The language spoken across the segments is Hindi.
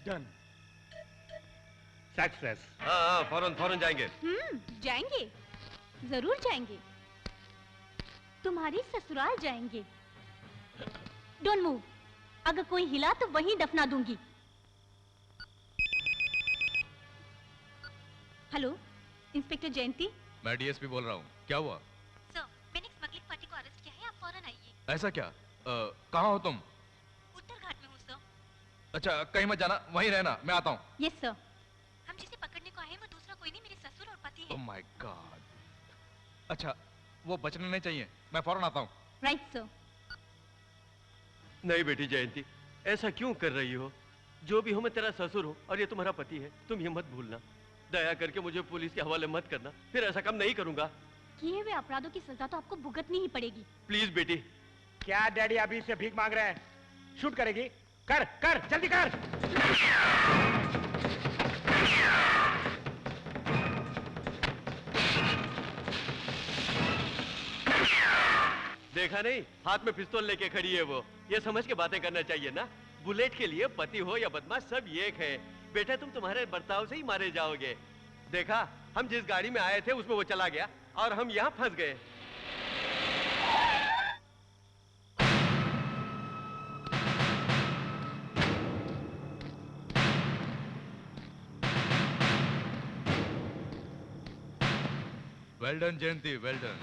डन। सक्सेस। हाँ, फौरन फौरन जाएंगे। जाएंगे, जरूर जाएंगे। तुम्हारी ससुराल जाएंगे। डोंट मूव, अगर कोई हिला तो वहीं दफना दूंगी। हेलो, इंस्पेक्टर जयंती। मैं डीएसपी बोल रहा हूँ। क्या हुआ? सर, मैंने एक स्मगलिंग पार्टी को अरेस्ट किया है, आप फौरन आइए। ऐसा क्या? कहाँ हो तुम? उत्तर घाट में हूँ सर। अच्छा, कहीं मत जाना, वहीं रहना, मैं आता हूँ। Yes sir. हम जिसे पकड़ने को आए हैं वो दूसरा कोई नहीं, मेरे ससुर और पति है। Oh my God. अच्छा, वो बचने नहीं चाहिए, मैं फौरन आता हूँ। Right sir. नहीं बेटी जयंती, ऐसा क्यों कर रही हो? जो भी हो, मैं तेरा ससुर हूँ और ये तुम्हारा पति है। तुम ये मत भूलना। दया करके मुझे पुलिस के हवाले मत करना, फिर ऐसा काम नहीं करूंगा। किए हुए अपराधों की सजा तो आपको भुगतनी ही पड़ेगी। प्लीज बेटी। क्या डैडी अभी से भीख मांग रहे हैं? शूट करेगी? कर कर जल्दी कर। देखा नहीं, हाथ में पिस्तौल लेके खड़ी है वो। ये समझ के बातें करना चाहिए ना। बुलेट के लिए पति हो या बदमाश सब एक है। बेटा, तुम तुम्हारे बर्ताव से ही मारे जाओगे। देखा, हम जिस गाड़ी में आए थे उसमें वो चला गया और हम यहाँ फंस गए। वेल डन जयंती, वेल डन।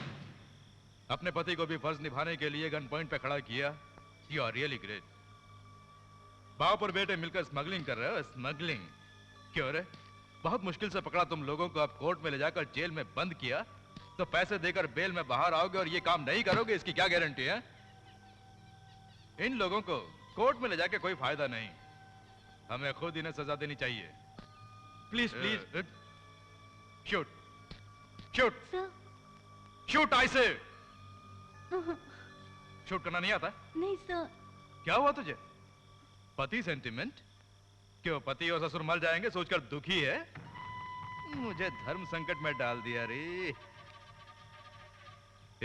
अपने पति को भी फर्ज निभाने के लिए गन पॉइंट पे खड़ा किया। You are really great. बाप और बेटे मिलकर स्मगलिंग कर रहे हो। स्मगलिंग क्यों रे? बहुत मुश्किल से पकड़ा तुम लोगों को, अब कोर्ट में ले जाकर जेल में बंद किया तो पैसे देकर बेल में बाहर आओगे और ये काम नहीं करोगे, इसकी क्या गारंटी है? इन लोगों को कोर्ट में ले जाके कोई फायदा नहीं, हमें खुद इन्हें सजा देनी चाहिए। Please please. Shoot shoot sir. Shoot, I say. Shoot करना नहीं आता? नहीं सर। क्या हुआ तुझे? पति सेंटिमेंट? क्यों, पति और ससुर मर जाएंगे सोचकर दुखी है? मुझे धर्म संकट में डाल दिया रे।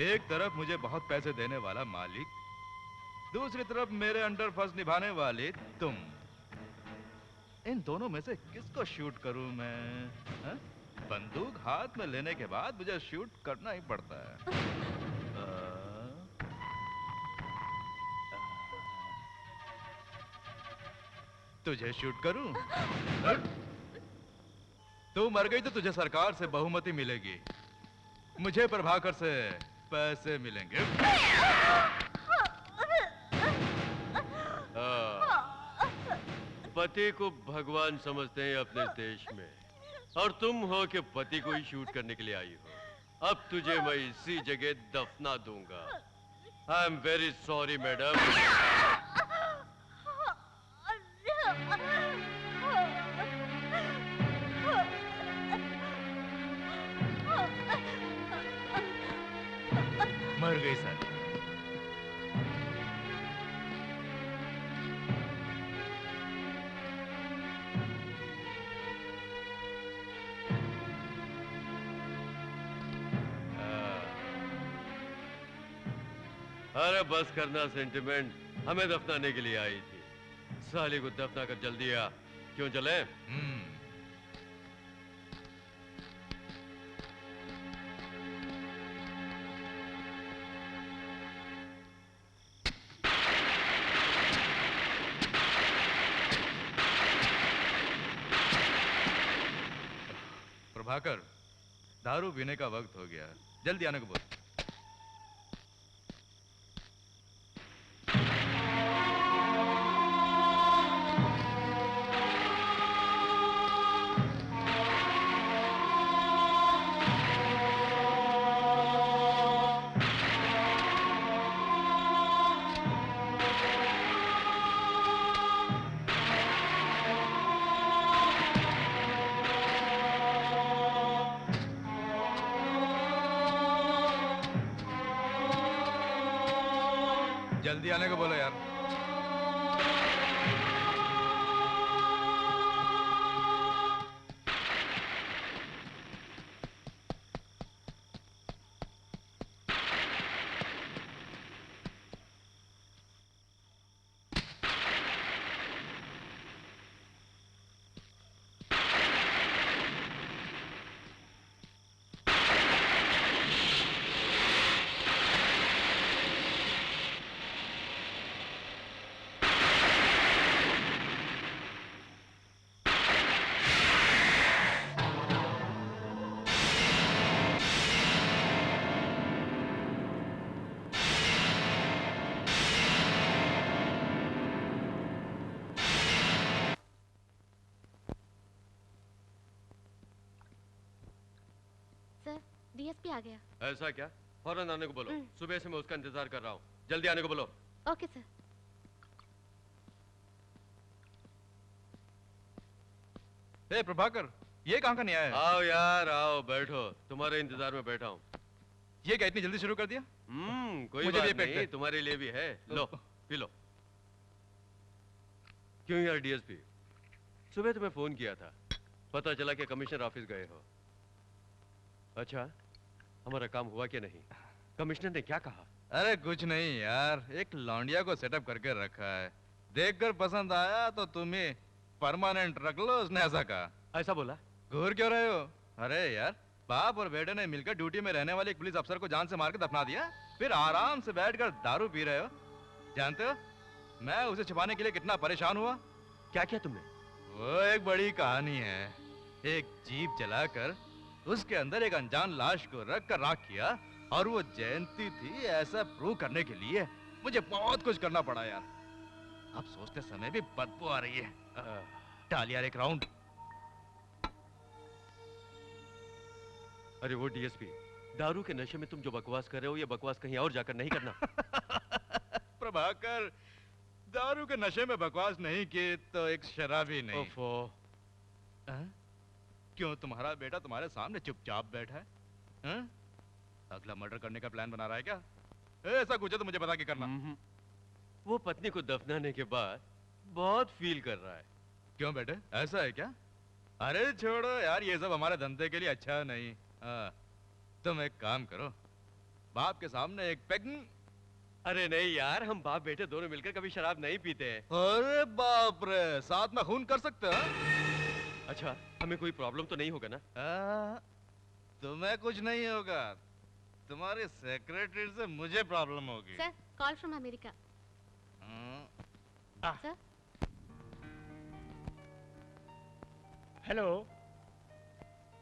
एक तरफ मुझे बहुत पैसे देने वाला मालिक, दूसरी तरफ मेरे अंडर फर्ज निभाने वाले तुम। इन दोनों में से किसको शूट करूं मैं? हा? बंदूक हाथ में लेने के बाद मुझे शूट करना ही पड़ता है। तुझे शूट करूं? तू मर गई तो तुझे सरकार से बहुमति मिलेगी, मुझे प्रभाकर से पैसे मिलेंगे। पति को भगवान समझते हैं अपने देश में, और तुम हो कि पति को ही शूट करने के लिए आई हो। अब तुझे मैं इसी जगह दफना दूंगा। आई एम वेरी सॉरी मैडम। मर गई सर। अरे बस करना सेंटिमेंट, हमें दफनाने के लिए आई थी। साली को दफना कर जल्दी आ। क्यों चले? प्रभाकर, दारू पीने का वक्त हो गया, जल्दी आने को बोल। जल्दी आने को बोलो यार। डीएसपी आ गया। ऐसा क्या? फौरन आने को बोलो। सुबह से मैं उसका इंतजार कर रहा हूँ। जल्दी आने को बोलो। Okay sir. ए प्रभाकर, ये कहाँ का न्याय है? आओ यार आओ, बैठो, तुम्हारे इंतजार में बैठा हूँ। ये क्या इतनी जल्दी शुरू कर दिया? कोई मुझे बात भी पैक नहीं, कर। तुम्हारे लिए भी है। लो पी लो। क्यों यार डीएसपी, सुबह तुम्हें फोन किया था, पता चला कि कमिश्नर ऑफिस गए हो। अच्छा, हमारा काम हुआ क्या नहीं? कमिश्नर ने क्या कहा? अरे कुछ नहीं यार, एक लौंडिया को सेटअप करके रखा है, देखकर पसंद आया तो तुम्हें परमानेंट रख लो, उसने ऐसा कहा। ऐसा बोला? घूर क्यों रहे हो? अरे यार, बाप और बेटे ने मिलकर ड्यूटी में रहने वाले एक पुलिस अफसर को जान से मार के दफना दिया, फिर आराम से बैठकर दारू पी रहे हो। जानते हो मैं उसे छिपाने के लिए कितना परेशान हुआ? क्या किया तुमने? वो एक बड़ी कहानी है। एक जीप जलाकर उसके अंदर एक अनजान लाश को रख कर राख किया, और वो जयंती थी ऐसा प्रूव करने के लिए मुझे बहुत कुछ करना पड़ा यार। अब सोचते समय भी बदबू आ रही है। डाल यार एक राउंड। अरे वो डीएसपी, दारू के नशे में तुम जो बकवास कर रहे हो, ये बकवास कहीं और जाकर नहीं करना। प्रभाकर, दारू के नशे में बकवास नहीं की तो एक शराबी नहीं। ओफो। क्यों, तुम्हारा बेटा तुम्हारे सामने चुपचाप बैठा है? अगला मर्डर करने का प्लान बना रहा है क्या? ऐसा कुछ है तो मुझे बता के करना। वो पत्नी को दफनाने के बाद बहुत फील कर रहा है। क्यों बेटे, ऐसा है क्या? अरे छोड़ो यार, ये सब हमारे धंधे के लिए अच्छा नहीं। तुम एक काम करो, बाप के सामने एक पेग। अरे नहीं यार, हम बाप बेटे दोनों मिलकर कभी शराब नहीं पीते हैं। अरे बाप रे, साथ में खून कर सकते हो? अच्छा, हमें कोई प्रॉब्लम तो नहीं होगा ना? तुम्हें कुछ नहीं होगा, तुम्हारे सेक्रेटरी से मुझे प्रॉब्लम होगी। Sir, call from America. Sir, hello.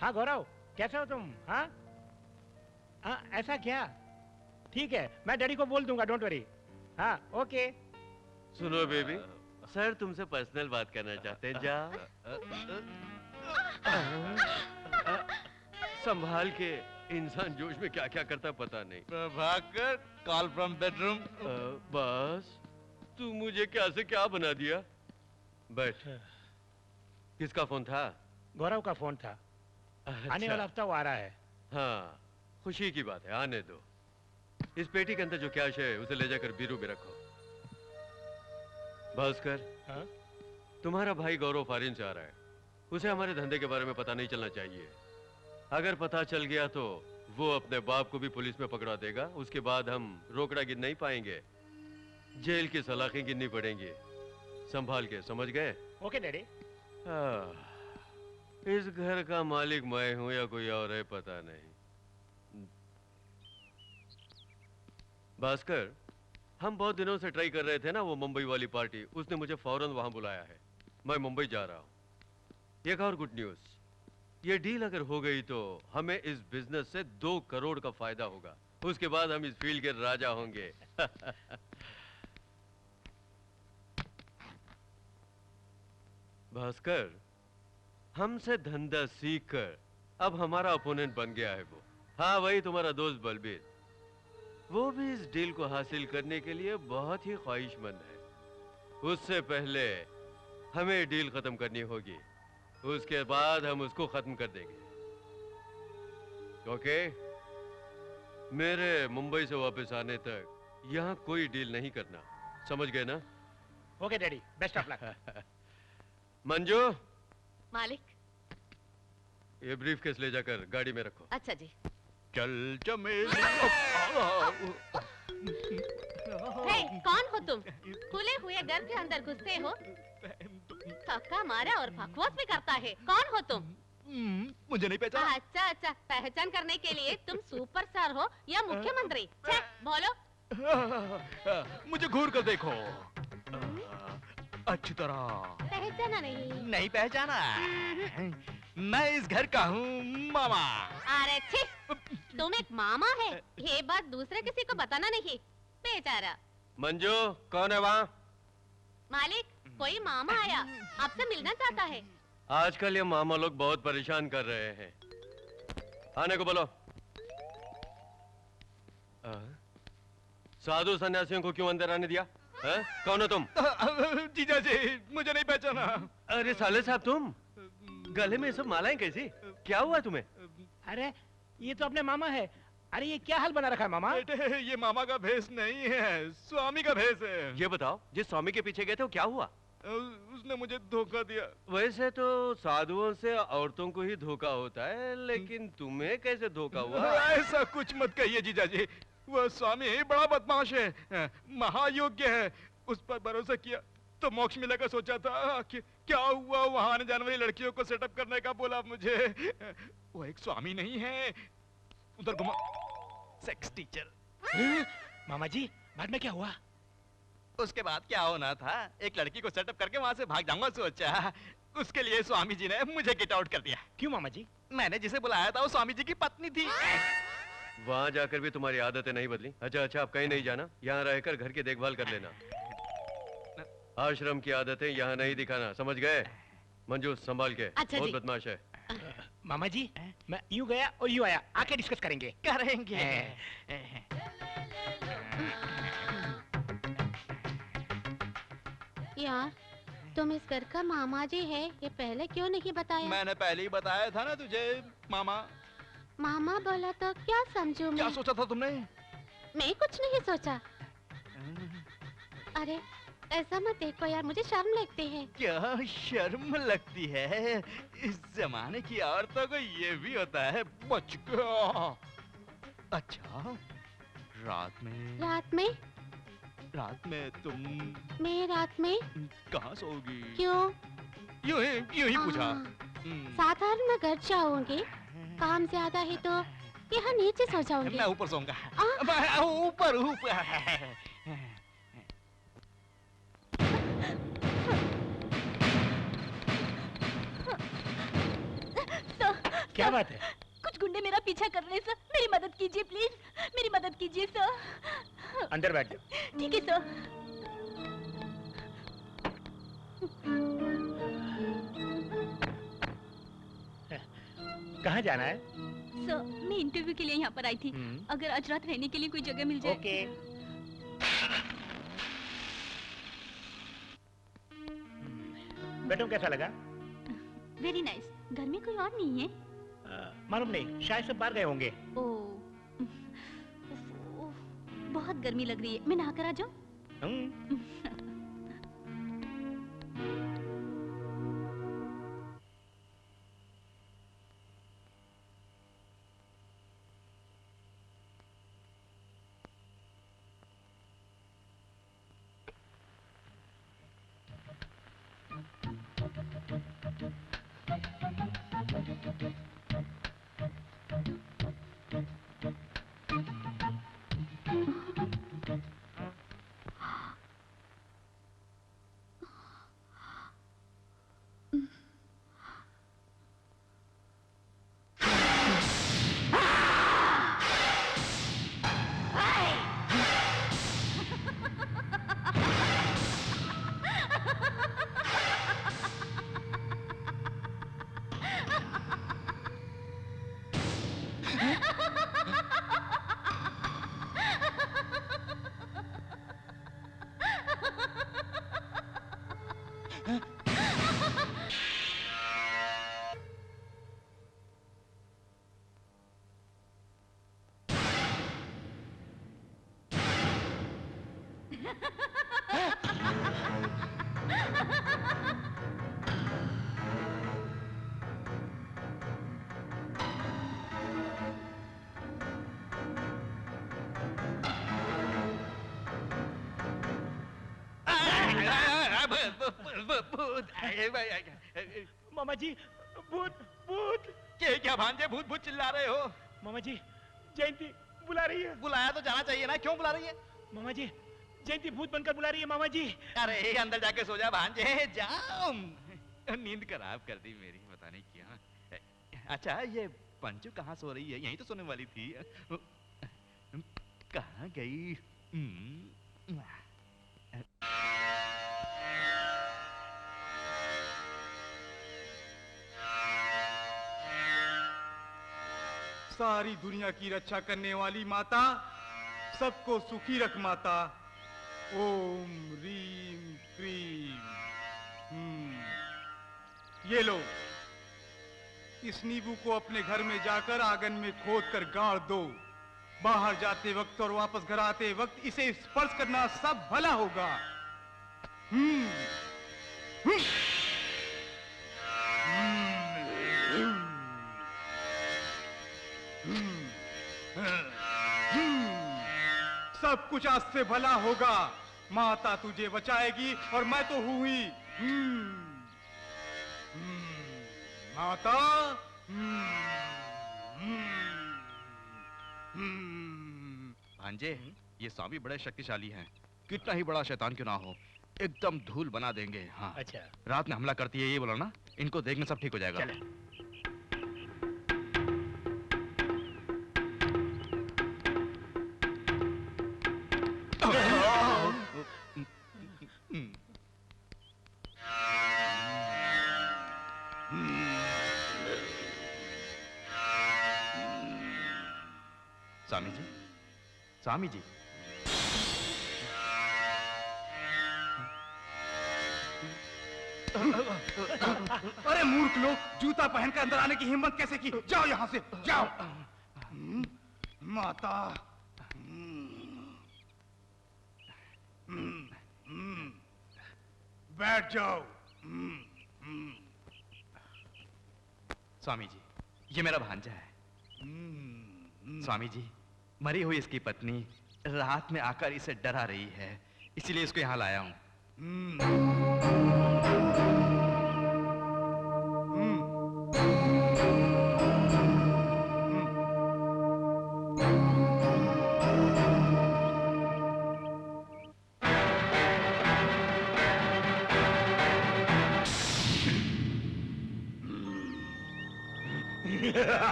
हाँ गौरव, कैसे हो तुम? हाँ हाँ, ऐसा क्या? ठीक है, मैं डैडी को बोल दूंगा, डोंट वरी। हाँ ओके। सुनो बेबी, सर तुमसे पर्सनल बात करना चाहते हैं। जा संभाल के, इंसान जोश में क्या क्या करता पता नहीं। Prabhakar, call from bedroom. बस तू मुझे क्या से क्या बना दिया। बैठ। किसका फोन था? गौरव का फोन था। अच्छा। आने वाला हफ्ता वो आ रहा है। हाँ, खुशी की बात है, आने दो। इस पेटी के अंदर जो कैश है उसे ले जाकर बीरू में रखो। भास्कर, हाँ? तुम्हारा भाई गौरव फॉरेन से आ रहा है, उसे हमारे धंधे के बारे में पता नहीं चलना चाहिए। अगर पता चल गया तो वो अपने बाप को भी पुलिस में पकड़ा देगा, उसके बाद हम रोकड़ा गिन नहीं पाएंगे, जेल की सलाखें गिननी पड़ेंगी। संभाल के, समझ गए? Okay daddy. इस घर का मालिक मैं हूं या कोई और है पता नहीं। भास्कर, हम बहुत दिनों से ट्राई कर रहे थे ना वो मुंबई वाली पार्टी, उसने मुझे फौरन वहां बुलाया है। मैं मुंबई जा रहा हूं। एक और गुड न्यूज, ये डील अगर हो गई तो हमें इस बिजनेस से 2 करोड़ का फायदा होगा। उसके बाद हम इस फील्ड के राजा होंगे। भास्कर, हमसे धंधा सीखकर अब हमारा अपोनेंट बन गया है वो। हाँ, वही तुम्हारा दोस्त बलबीर। वो भी इस डील को हासिल करने के लिए बहुत ही ख्वाहिशमंद है। उससे पहले हमें डील खत्म करनी होगी, उसके बाद हम उसको खत्म कर देंगे। ओके? मेरे मुंबई से वापस आने तक यहाँ कोई डील नहीं करना, समझ गए ना? Okay daddy, best of luck. Manju, मालिक। ये ब्रीफ केस ले जाकर गाड़ी में रखो। अच्छा जी। चल चमेली। हे, कौन हो तुम? खुले हुए घर के अंदर घुसते हो, थक्का मारा और बकवास भी करता है। कौन हो तुम? मुझे नहीं पहचाना। अच्छा अच्छा, पहचान करने के लिए तुम सुपरस्टार हो या मुख्यमंत्री? छे, बोलो। मुझे घूर कर देखो अच्छी तरह। पहचाना नहीं? पहचाना। मैं इस घर का हूँ मामा। अरे छी, तुम एक मामा है, ये बात दूसरे किसी को बताना नहीं। बेचारा। मंजू, कौन है वहाँ? मालिक, कोई मामा आया, आपसे मिलना चाहता है। आजकल ये मामा लोग बहुत परेशान कर रहे हैं। आने को बोलो। साधु सन्यासियों को क्यों अंदर आने दिया? है? कौन हो तुम? जीजा जी, मुझे नहीं पहचाना। अरे साले साहब, तुम गले में ये सब मालाएं कैसी? क्या हुआ तुम्हें? अरे ये तो अपने मामा है। अरे ये क्या हाल बना रखा है मामा? बेटे, ये मामा का भेष नहीं है, स्वामी का भेष है। ये बताओ, जिस स्वामी के पीछे गए थे वो क्या हुआ? उसने मुझे धोखा दिया। वैसे तो साधुओं से औरतों को ही धोखा होता है, लेकिन तुम्हें कैसे धोखा हुआ? ऐसा कुछ मत कहिए जीजा जी, वह स्वामी बड़ा बदमाश है, महायोग्य है। उस पर भरोसा किया तो मोक्ष मिलेगा सोचा था। क्या हुआ, वहां आने जाने वाली लड़कियों को सेटअप करने का बोला मुझे। वो एक स्वामी नहीं है, उधर घुमा सेक्स टीचर। मामा जी, बाद में क्या हुआ? उसके बाद क्या होना था, एक लड़की को सेटअप करके वहां से भाग जाऊंगा सोचा। उसके लिए स्वामी जी ने मुझे गेट आउट कर दिया। क्यों मामा जी? मैंने जिसे बुलाया था वो स्वामी जी की पत्नी थी। वहां जाकर भी तुम्हारी आदतें नहीं बदली? अच्छा अच्छा, अब कहीं नहीं जाना, यहाँ रहकर घर की देखभाल कर लेना। आश्रम की आदतें यहाँ नहीं दिखाना, समझ गए? मंजू, संभाल के। अच्छा बहुत जी। बदमाश है। मामा जी, मैं यूं गया और यूं आया, आके डिस्कस करेंगे। करेंगे। यार, तुम इस घर का मामा जी है, ये पहले क्यों नहीं बताया? मैंने पहले ही बताया था ना तुझे मामा। मामा बोला तो क्या समझूं क्या मैं? सोचा था तुमने? मैं कुछ नहीं सोचा। अरे ऐसा मत देखो यार, मुझे शर्म लगती है। क्या शर्म लगती है? इस जमाने की औरतों को ये भी होता है। बच गया। अच्छा, रात में रात में तुम मैं रात में कहाँ सोओगी? क्यों? यूं ही पूछा। साधारण मैं घर जाऊंगी, काम ज्यादा है तो यहाँ नीचे सो जाऊंगी। मैं ऊपर सोऊंगा। मैं ऊपर ऊपर। क्या बात है? कुछ गुंडे मेरा पीछा कर रहे हैं सर, मेरी मदद कीजिए प्लीज, मेरी मदद कीजिए सर। अंदर बैठ जाओ। ठीक है सर। कहाँ जाना है? सर, मैं इंटरव्यू के लिए यहाँ पर आई थी। अगर आज रात रहने के लिए कोई जगह मिल जाए। ओके। बेटों कैसा लगा? Very nice. घर में कोई और नहीं है? मालूम नहीं, शायद सब बाहर गए होंगे। ओह, बहुत गर्मी लग रही है, मैं नहा कर आ जाऊं? मामा जी भूत भूत क्या भांजे भूत भूत चिल्ला रहे हो? मामा जी जयंती बुला रही है। बुलाया तो जाना चाहिए ना, क्यों बुला रही है? मामा जी जयंती भूत बनकर बुला रही है मामा जी। अरे अंदर जाके सो जा भांजे, जाओ। नींद खराब कर दी मेरी, पता नहीं क्या। अच्छा ये पंचू कहाँ सो रही है? यहीं तो सोने वाली थी। कहाँ गई? सारी दुनिया की रक्षा करने वाली माता, सबको सुखी रख माता। ओम रीम क्रीम। ये लो, इस नींबू को अपने घर में जाकर आंगन में खोद कर गाड़ दो। बाहर जाते वक्त और वापस घर आते वक्त इसे स्पर्श करना, सब भला होगा। सब कुछ आज से भला होगा। माता तुझे बचाएगी और मैं तो हूं ही। माता। भांजे, ये स्वामी बड़े शक्तिशाली हैं। कितना ही बड़ा शैतान क्यों ना हो, एकदम धूल बना देंगे। हाँ। अच्छा रात में हमला करती है ये बोला ना, इनको देखने सब ठीक हो जाएगा। चले। स्वामी जी, स्वामी जी। अरे मूर्ख लोग, जूता पहनकर अंदर आने की हिम्मत कैसे की? जाओ यहां से, जाओ। माता। बैठ जाओ। स्वामी जी, ये मेरा भांजा है। स्वामी जी, मरी हुई इसकी पत्नी रात में आकर इसे डरा रही है, इसीलिए इसको यहाँ लाया हूँ।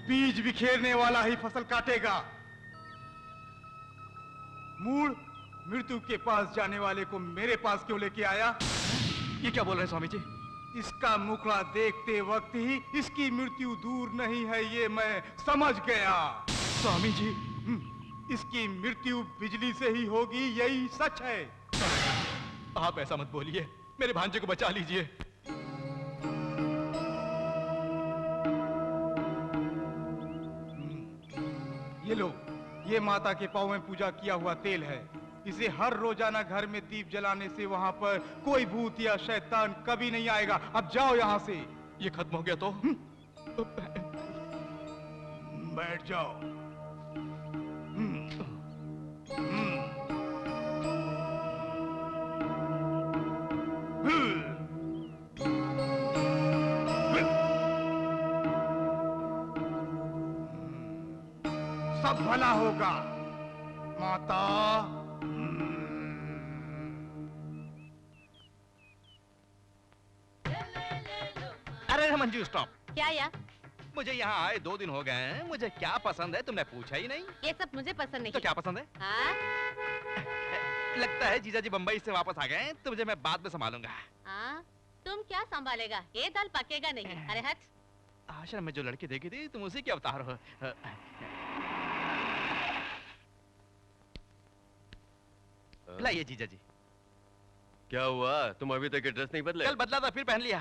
बीज बिखेरने वाला ही फसल काटेगा। मूड मृत्यु के पास जाने वाले को मेरे पास क्यों लेके आया? ये क्या बोल रहे हैं स्वामी जी? इसका मुखड़ा देखते वक्त ही इसकी मृत्यु दूर नहीं है, ये मैं समझ गया। स्वामी जी, इसकी मृत्यु बिजली से ही होगी, यही सच है। आप ऐसा मत बोलिए, मेरे भांजे को बचा लीजिए। ये लो, ये माता के पांव में पूजा किया हुआ तेल है। इसे हर रोजाना घर में दीप जलाने से वहां पर कोई भूत या शैतान कभी नहीं आएगा। अब जाओ यहां से। ये खत्म हो गया तो? बैठ जाओ। सब भला होगा। माता। अरे मंजू स्टॉप। क्या यार? मुझे यहाँ आए 2 दिन हो गए हैं, मुझे क्या पसंद है तुमने पूछा ही नहीं। ये सब मुझे पसंद नहीं। तो क्या पसंद है? हाँ? लगता है जीजा जी बम्बई से वापस आ गए हैं, तो मुझे मैं बाद में संभालूंगा। हाँ? तुम क्या संभालेगा? ये दाल पकेगा नहीं। अरे हट। आश्रम में जो लड़की देखी थी तुम उसी के अवतार हो। लाइए जीजा जी। क्या हुआ? तुम अभी तक ड्रेस नहीं बदले? कल बदला था फिर पहन लिया।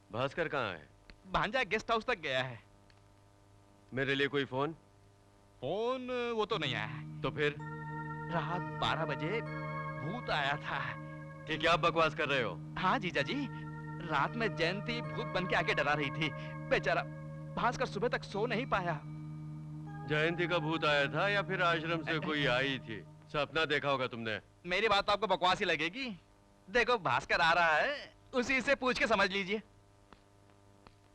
भास्कर कहाँ है? भांजा गेस्ट हाउस तक गया है। मेरे लिए कोई फोन? फोन वो तो नहीं आया। तो फिर? रात 12 बजे भूत आया था। कि क्या बकवास कर रहे हो? हाँ जीजा जी, रात में जयंती भूत बन के आके डरा रही थी। बेचारा भास्कर सुबह तक सो नहीं पाया। जयंती का भूत आया था या फिर आश्रम से कोई आई थी? सपना देखा होगा तुमने। मेरी बात तो आपको बकवास ही लगेगी। देखो भास्कर आ रहा है, उसी से पूछ के समझ लीजिए।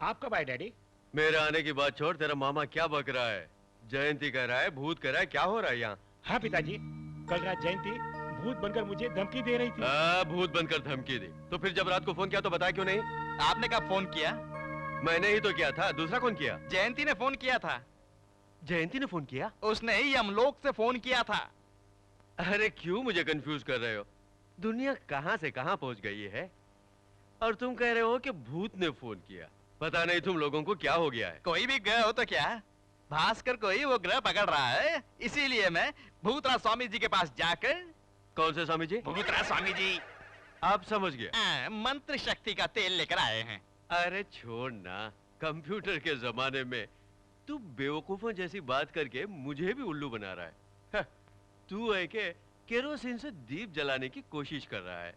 आप कब आए डैडी? मेरे आने की बात छोड़, तेरा मामा क्या बक रहा है? जयंती कह रहा है, भूत कह रहा है, क्या हो रहा है यहाँ? हाँ पिताजी, कल रात जयंती भूत बनकर मुझे धमकी दे रही थी। भूत बनकर धमकी दी? तो फिर जब रात को फोन किया तो बताया क्यों नहीं? आपने कब फोन किया? मैंने ही तो किया था, दूसरा कौन किया? जयंती ने फोन किया था। जयंती ने फोन किया? उसने ही यमलोक से फोन किया था। अरे क्यों मुझे कंफ्यूज कर रहे हो? दुनिया कहां से कहां पहुंच गई है और तुम कह रहे हो कि भूत ने फोन किया। पता नहीं तुम लोगों को क्या हो गया है। कोई भी ग्रह हो तो क्या, भास्कर को ही वो ग्रह पकड़ रहा है। इसीलिए मैं भूतराज स्वामी जी के पास जाकर। कौन से स्वामी जी? भूतराज स्वामी जी। आप समझ गए? मंत्र शक्ति का तेल लेकर आए हैं। अरे छोड़ ना, कंप्यूटर के जमाने में तू बेवकूफों जैसी बात करके मुझे भी उल्लू बना रहा है। तू है के केरोसिन से दीप जलाने की कोशिश कर रहा है।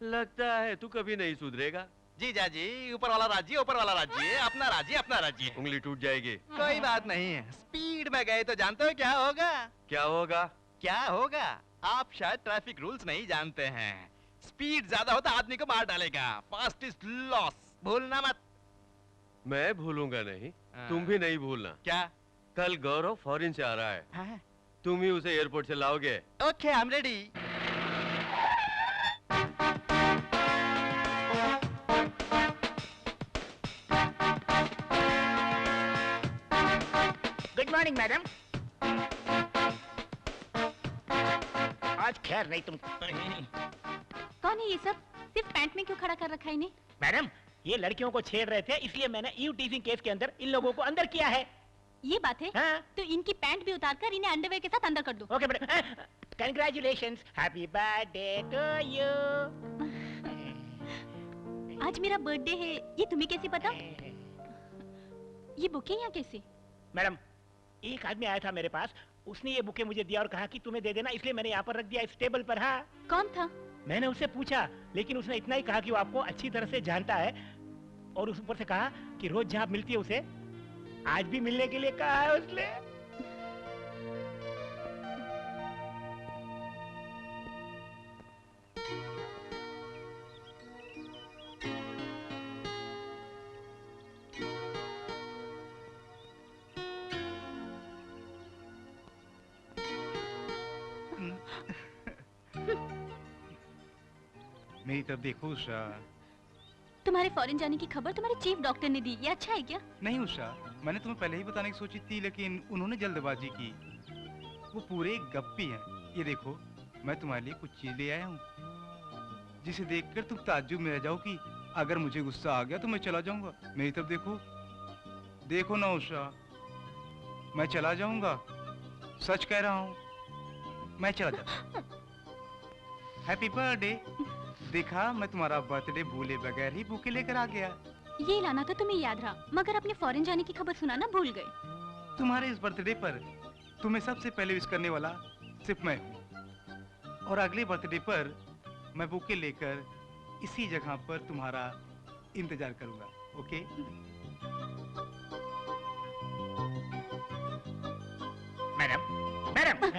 लगता है तू कभी नहीं सुधरेगा। जीजा जी, ऊपर वाला राज्य ऊपर वाला राज्य, अपना राज्य अपना राज्य। उंगली टूट जाएगी। कोई बात नहीं है, स्पीड में गए तो जानते हो क्या होगा? क्या होगा? क्या होगा? आप शायद ट्रैफिक रूल्स नहीं जानते हैं। स्पीड ज्यादा होता आदमी को मार डालेगा। फास्ट इज लॉस, भूलना मत। मैं भूलूंगा नहीं, तुम भी नहीं भूलना। क्या? कल गौरव फॉरेन से आ रहा है। हाँ? तुम ही उसे एयरपोर्ट से लाओगे। Okay, I am ready. Good morning madam. आज खैर नहीं तुम। कौन है ये सब? सिर्फ पैंट में क्यों खड़ा कर रखा है इन्हें? मैडम, ये लड़कियों को छेड़ रहे थे, इसलिए मैंने ईव टीजिंग केस के अंदर इन लोगों को अंदर किया है। ये बात है? हाँ? तो इनकी पैंट भी उतार कर इन्हें अंडरवेयर के साथ अंदर कर दो। Okay madam. Congratulations, happy birthday to you. आज मेरा बर्थडे है, ये तुम्हें कैसे पता? ये बुके यहाँ कैसे? मैडम, एक आदमी आया था मेरे पास, उसने ये बुके मुझे दिया और कहा कि तुम्हें दे देना, इसलिए मैंने यहाँ पर रख दिया इस टेबल पर। हाँ। कौन था? मैंने उससे पूछा, लेकिन उसने इतना ही कहा कि वो आपको अच्छी तरह से जानता है और उस ऊपर से कहा कि रोज जहाँ मिलती है उसे आज भी मिलने के लिए कहा है उसने। मेरी तरफ देखो उषा। तुम्हारे फॉरेन जाने की खबर तुम्हारे चीफ डॉक्टर ने दी, ये अच्छा है क्या? नहीं उषा, मैंने तुम्हें पहले ही बताने की सोची थी, लेकिन उन्होंने जल्दबाजी की। वो पूरे गप्पी हैं। ये देखो, मैं तुम्हारे लिए कुछ चीज ले आया हूँ, जिसे देखकर तुम ताज्जुब में रह जाओगी। अगर मुझे गुस्सा आ गया तो मैं चला जाऊंगा। मेरी तरफ देखो, देखो ना उषा, मैं चला जाऊंगा। सच कह रहा हूँ, मैं चला जाता। Happy birthday. देखा, मैं तुम्हारा बर्थडे भूले बगैर ही बुके लेकर आ गया। ये लाना तो तुम्हें याद रहा, मगर अपने फॉरेन जाने की खबर सुनाना भूल गए। तुम्हारे इस बर्थडे पर तुम्हें सबसे पहले विश करने वाला सिर्फ मैं हूँ, और अगले बर्थडे पर मैं बुके लेकर इसी जगह पर तुम्हारा इंतजार करूंगा। ओके? Madam, madam.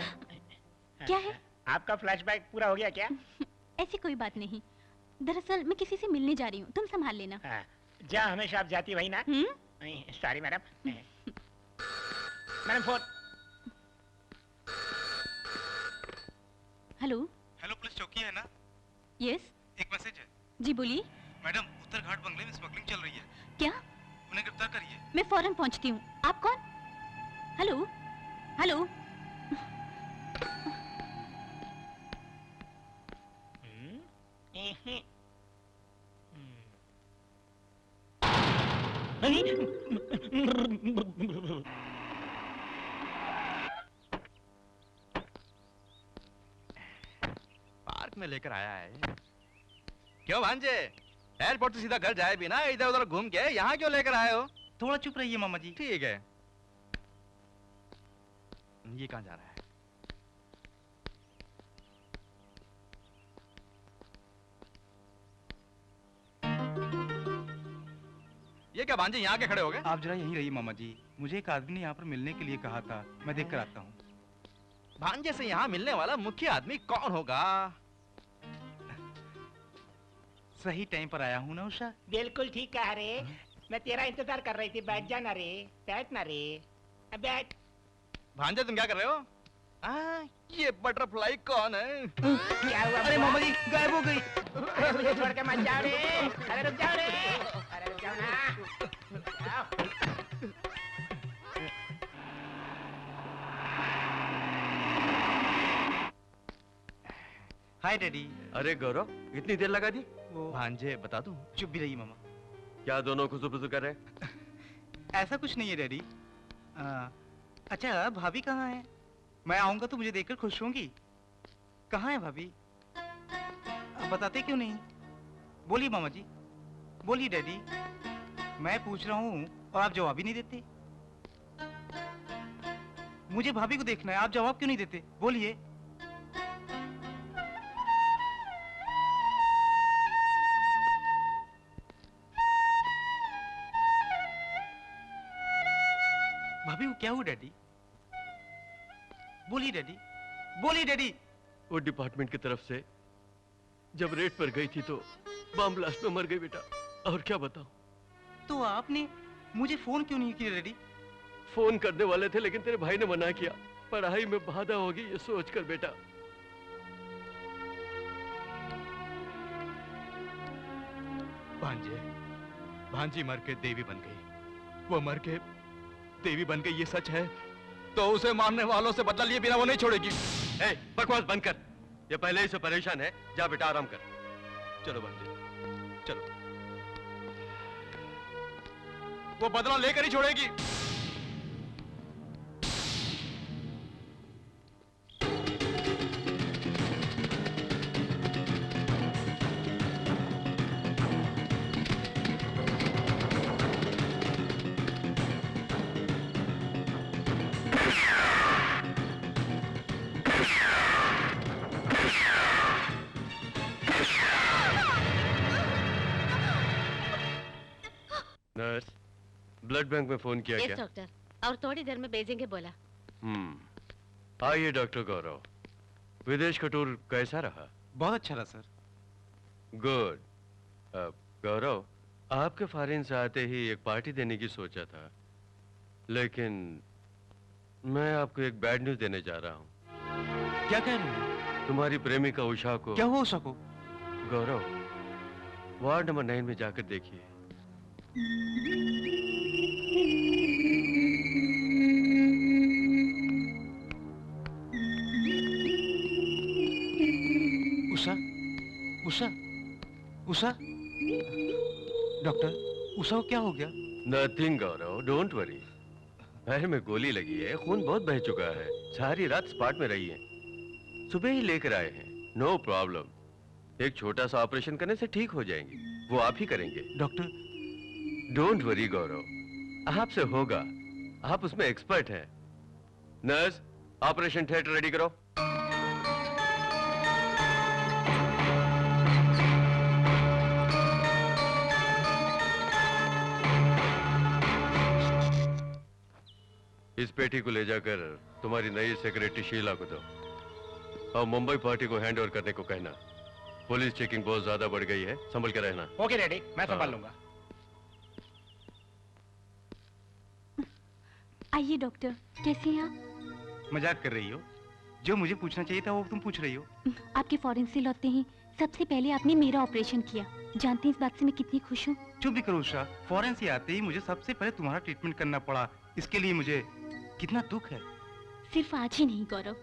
क्या है? आपका फ्लैशबैक पूरा हो गया क्या? ऐसी कोई बात नहीं, दरअसल मैं किसी से मिलने जा रही हूँ, तुम संभाल लेना। जहाँ हमेशा आप जाती वही ना? हम्म? Sorry madam. Madam phone. Hello. Hello, police चौकी है ना? यस। एक मैसेज है। जी बोलिए। मैडम, उत्तर घाट बंगले में स्मगलिंग चल रही है, क्या? उन्हें गिरफ्तार करिए। मैं फौरन पहुंचती हूँ। आप कौन? Hello hello. पार्क में लेकर आया है। क्यों भांजे, एयरपोर्ट से सीधा घर जाए बिना इधर उधर घूम के यहाँ क्यों लेकर आए हो? थोड़ा चुप रहिए मामा जी। ठीक है। ये कहाँ जा रहा है? ये क्या भांजे यहाँ के खड़े हो गए? आप जरा यहीं रहिए मामा जी, मुझे एक आदमी ने यहाँ पर मिलने के लिए कहा था, मैं देख कर आता हूँ। भांजे से यहाँ मिलने वाला मुख्य आदमी कौन होगा? सही टाइम पर आया हूँ ना उषा? बिल्कुल ठीक कहा रे। मैं तेरा इंतजार कर रही थी। बैठ जाना रे, बैठना रे। अब बैठ। भांजे तुम क्या कर रहे हो? ये बटरफ्लाई कौन है? क्या हुआ? अरे मामा जी, गायब हो गई। अरे मुझे छोड़ के मत जाओ रे। अरे रुक जाओ रे। अरे रुक जाओ ना। जाओ। हाय डैडी। अरे गौरव, इतनी देर लगा दी? वो भांजे बता दूं? चुप भी रहिए मामा। क्या दोनों खुसुबुसु कर रहे हैं? ऐसा कुछ नहीं है डैडी। अच्छा, भाभी कहाँ है? मैं आऊंगा तो मुझे देखकर खुश होंगी। कहाँ है भाभी? आप बताते क्यों नहीं? बोलिए मामा जी, बोलिए डैडी। मैं पूछ रहा हूँ और आप जवाब ही नहीं देते। मुझे भाभी को देखना है, आप जवाब क्यों नहीं देते? बोलिए। भाभी को क्या हुआ डैडी? बोलिए डैडी, बोलिए डैडी। वो डिपार्टमेंट की तरफ से जब रेड पर गई थी तो बम ब्लास्ट में मर गई बेटा। और क्या बताऊं? तो आपने मुझे फोन क्यों नहीं किया डैडी? फोन करने वाले थे लेकिन तेरे भाई ने मना किया। पढ़ाई में बाधा होगी ये सोचकर बेटा। भांजे, भांजी मर के देवी बन गई। वो मर के देवी बन गई ये सच है तो उसे मारने वालों से बदला लिए बिना वो नहीं छोड़ेगी। ए, बकवास बंद कर। ये पहले ही से परेशान है। जा बेटा आराम कर। चलो भांजे, चलो। वो बदला लेकर ही छोड़ेगी। नर्स, ब्लड बैंक में फोन किया यस क्या? डॉक्टर, और थोड़ी देर में भेजेंगे बोला। आइए डॉक्टर गौरव, विदेश का टूर कैसा रहा? बहुत अच्छा रहा सर। गुड। गौरव, आपके फॉरेन से आते ही एक पार्टी देने की सोचा था, लेकिन मैं आपको एक बैड न्यूज देने जा रहा हूँ। क्या कह रहे हैं? तुम्हारी प्रेमिका उषा को। क्या हुआ उषा को? गौरव, वार्ड नंबर 9 में जाकर देखिए। उषा, उषा, उषा। डॉक्टर, उषा को क्या हो गया? Nothing Gaurav, don't worry. पैर में गोली लगी है, खून बहुत बह चुका है। सारी रात स्पॉट में रही है। सुबह ही लेकर आए हैं। No problem. एक छोटा सा ऑपरेशन करने से ठीक हो जाएंगे। वो आप ही करेंगे। डॉक्टर, डोंट वरी गौरव, आपसे होगा। आप उसमें एक्सपर्ट हैं। नर्स, ऑपरेशन थिएटर रेडी करो। इस पेटी को ले जाकर तुम्हारी नई सेक्रेटरी शीला को दो और मुंबई पार्टी को हैंड ओवर करने को कहना। पुलिस चेकिंग बहुत ज्यादा बढ़ गई है, संभल के रहना। ओके डैडी, मैं संभाल हाँ। लूंगा। आइए डॉक्टर, कैसे हैं आप? मजाक कर रही हो? जो मुझे पूछना चाहिए था वो तुम पूछ रही हो। आपके फॉरेन से लौटते ही सबसे पहले आपने मेरा ऑपरेशन किया। जानते हैं इस बात से मैं कितनी खुश हूँ। चुप भी करो उषा, फॉरेन से आते ही मुझे सबसे पहले तुम्हारा ट्रीटमेंट करना पड़ा। इसके लिए मुझे कितना दुख है। सिर्फ आज ही नहीं गौरव,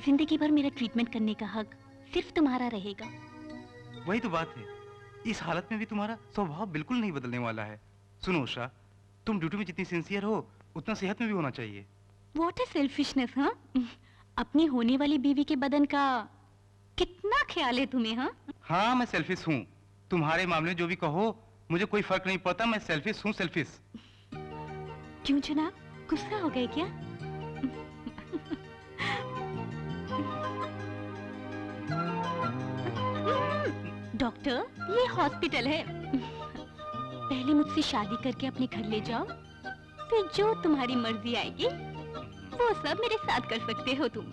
जिंदगी भर मेरा ट्रीटमेंट करने का हक सिर्फ तुम्हारा रहेगा। वही तो बात है, इस हालत में भी तुम्हारा स्वभाव बिल्कुल नहीं बदलने वाला है। सुनो उषा, तुम ड्यूटी में जितनी सिंसियर हो उतना सेहत में भी होना चाहिए। व्हाट इज सेल्फिशनेस, हाँ? अपनी होने वाली बीवी के बदन का कितना ख्याल है तुम्हें, हाँ? हाँ, मैं सेल्फिश हूँ। तुम्हारे मामले में जो भी कहो मुझे कोई फर्क नहीं पड़ता। मैं सेल्फिश हूँ, सेल्फिश। क्यों जनाब, गुस्सा हो गए क्या? डॉक्टर, ये हॉस्पिटल है। पहले मुझसे शादी करके अपने घर ले जाओ, फिर जो तुम्हारी मर्जी आएगी वो सब मेरे साथ कर सकते हो तुम।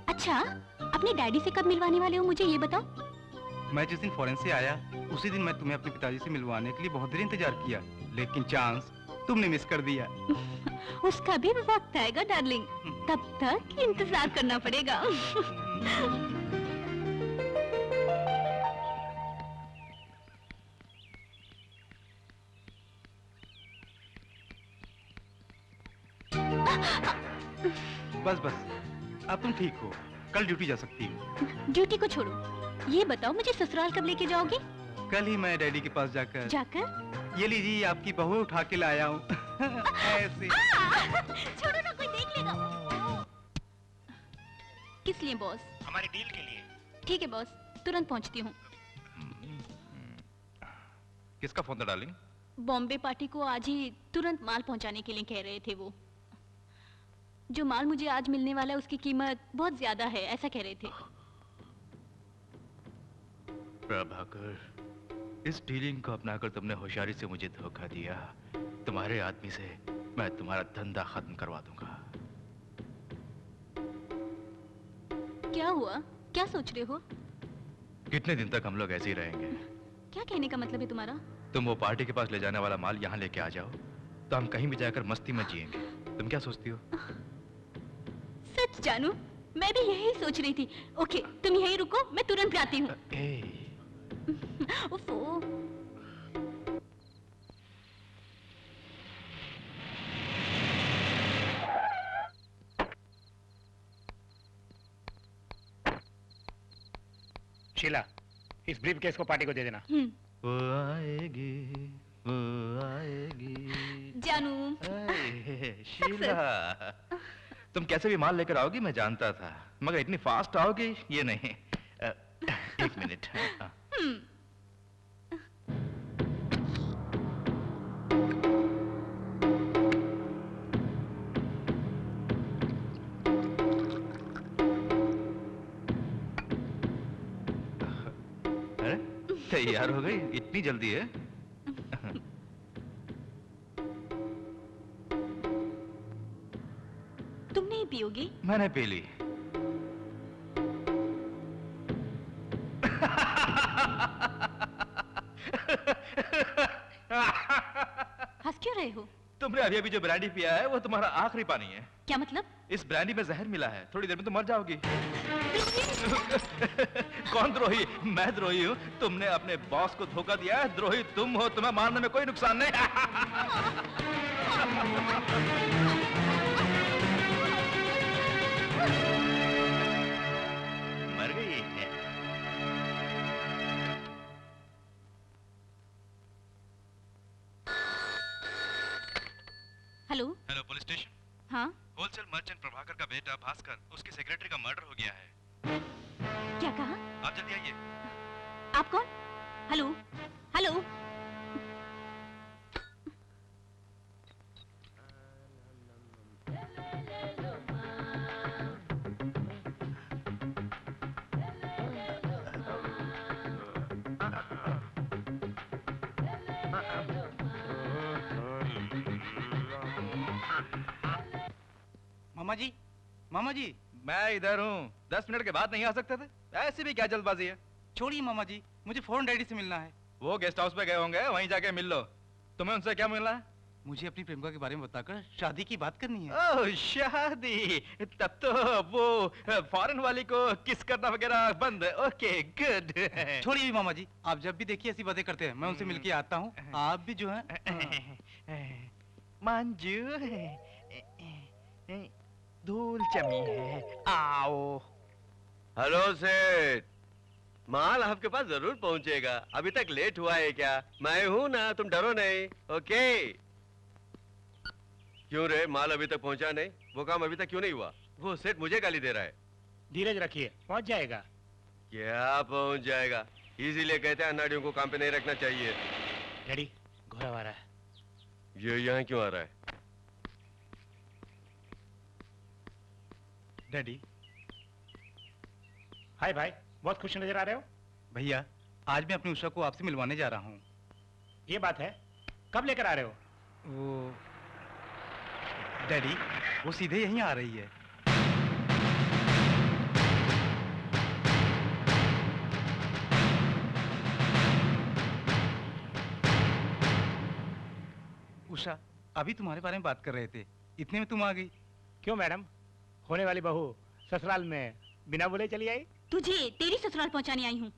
अच्छा, अपने डैडी से कब मिलवाने वाले हो मुझे ये बताओ। मैं जिस दिन फॉरेन से आया उसी दिन मैं तुम्हें अपने पिताजी से मिलवाने के लिए बहुत देर इंतजार किया, लेकिन चांस तुमने मिस कर दिया। उसका भी वक्त आएगा डार्लिंग, तब तक इंतजार करना पड़ेगा। बस बस, अब तुम ठीक हो, कल ड्यूटी जा सकती हो। ड्यूटी को छोड़ो, ये बताओ मुझे ससुराल कब लेके जाओगे? कल ही मैं डैडी के पास जाकर जाकर? ये लीजिए आपकी बहू उठा के लाया हूँ। ऐसे। छोड़ो ना, कोई देख लेगा। किस लिए बॉस? हमारी डील के लिए। ठीक है बॉस, तुरंत पहुंचती हूँ। किसका फोन था डार्लिंग? बॉम्बे पार्टी को आज ही तुरंत माल पहुंचाने के लिए कह रहे थे वो। जो माल मुझे आज मिलने वाला है उसकी कीमत बहुत ज्यादा है, ऐसा कह रहे थे। प्रभाकर, इस डीलिंग को अपनाकर तुमने होशियारी से मुझे धोखा दिया। तुम्हारे आदमी से मैं तुम्हारा धंधा खत्म करवा दूंगा। क्या हुआ, क्या सोच रहे हो? कितने दिन तक हम लोग ऐसे ही रहेंगे? क्या कहने का मतलब है तुम्हारा? तुम वो पार्टी के पास ले जाने वाला माल यहाँ लेके आ जाओ, तो हम कहीं भी जाकर मस्ती में जिएंगे। तुम क्या सोचती हो? सच जानू, मैं भी यही सोच रही थी। ओके, तुम यहीं रुको, मैं तुरंत आती हूँ। उफ़ो। शीला, इस ब्रीफ केस को पार्टी को दे देना। वो आएगी, वो आएगी। जानू। शीला, तुम कैसे भी माल लेकर आओगी मैं जानता था, मगर इतनी फास्ट आओगी ये नहीं। एक मिनट। अरे तैयार हो गई, इतनी जल्दी है? तुम नहीं पियोगी? मैंने पी ली। हंस क्यों रहे हो? तुमने अभी अभी जो ब्रांडी पिया है वो तुम्हारा आखिरी पानी है। क्या मतलब? इस ब्रांडी में जहर मिला है, थोड़ी देर में तुम मर जाओगी। कौन द्रोही? मैं द्रोही हूँ? तुमने अपने बॉस को धोखा दिया है, द्रोही तुम हो। तुम्हें मारने में कोई नुकसान नहीं। मर गई। हेलो। Hello, police station. हाँ, होलसेल मर्चेंट प्रभाकर का बेटा भास्कर, उसके सेक्रेटरी का मर्डर हो गया है। क्या कहा? आप जल्दी आइए। आप कौन? Hello, hello. मामा जी, मामा जी। मैं इधर हूँ। 10 मिनट के बाद नहीं आ सकते थे? ऐसी भी क्या जल्दबाजी है? छोड़िए मामा जी, मुझे फौरन डैडी से मिलना है। वो गेस्ट हाउस पे गए होंगे, वहीं जाके मिल लो। तुम्हें उनसे क्या मिलना है? मुझे अपनी प्रेमिका के बारे में बताकर शादी की बात करनी है। ओह शादी, तब तो वो फॉरेन वाली को किस करना वगैरह बंद। Okay good. छोड़िए भी मामा जी, आप जब भी देखिए ऐसी बातें करते हैं, मैं उनसे मिलके आता हूँ। आप भी जो है मंजू धूल जमी है, आओ। हेलो सेठ, माल आपके पास जरूर पहुंचेगा। अभी तक लेट हुआ है क्या? मैं हूं ना, तुम डरो नहीं। ओके। क्यों रे, माल अभी तक पहुंचा नहीं? वो काम अभी तक क्यों नहीं हुआ? वो सेठ मुझे गाली दे रहा है। धीरज रखिए, पहुंच जाएगा। क्या पहुंच जाएगा? इसीलिए कहते हैं अनाड़ियों को काम पे नहीं रखना चाहिए। डैडी, घोड़ा आ रहा है। ये यहाँ क्यों आ रहा है? डैडी। हाय भाई, बहुत खुश नजर आ रहे हो। भैया, आज मैं अपनी उषा को आपसे मिलवाने जा रहा हूँ। ये बात है, कब लेकर आ रहे हो? वो डैडी, वो सीधे यहीं आ रही है। उषा, अभी तुम्हारे बारे में बात कर रहे थे, इतने में तुम आ गई। क्यों मैडम, होने वाली बहू ससुराल में बिना बोले चली आई? तुझे तेरी ससुराल पहुंचाने आई हूँ।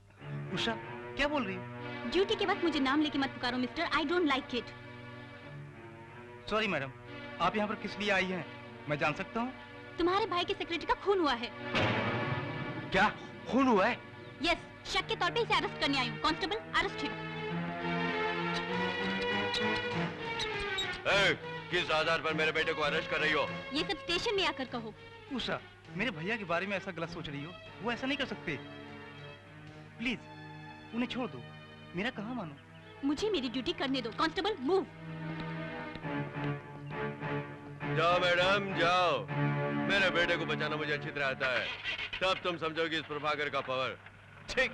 उषा, क्या बोल रही हो? ड्यूटी के वक्त मुझे नाम लेके मत पुकारो mister, I don't like it. Sorry madam, आप यहाँ पर किस लिए आई हैं? मैं जान सकता हूँ? तुम्हारे भाई के सेक्रेटरी का खून हुआ है। क्या खून हुआ है? यस, शक के तौर पे इसे अरेस्ट करने आई हूँ। Constable, arrest him. किस आधार पर मेरे बेटे को अरेस्ट कर रही हो? ये सब स्टेशन में आकर कहो। उषा, मेरे भैया के बारे में ऐसा गलत सोच रही हो, वो ऐसा नहीं कर सकते। प्लीज उन्हें छोड़ दो, मेरा कहाँ मानो। मुझे मेरी ड्यूटी करने दो। Constable, move. जाओ मैडम, जाओ। मेरे बेटे को बचाना मुझे अच्छी तरह आता है। तब तुम समझोगे इस प्रभाकर का पावर। ठीक,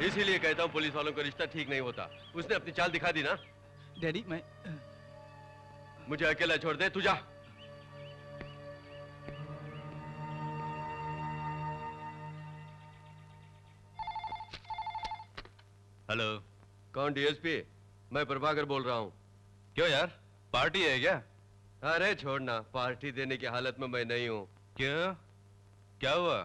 इसीलिए कहता हूँ पुलिस वालों का रिश्ता ठीक नहीं होता। उसने अपनी चाल दिखा दी ना। डैडी, मैं मुझे अकेला छोड़ दे, तू जा। हेलो, कौन? डीएसपी? मैं प्रभाकर बोल रहा हूँ। क्यों यार, पार्टी है क्या? अरे छोड़ना, पार्टी देने की हालत में मैं नहीं हूँ। क्यों, क्या हुआ?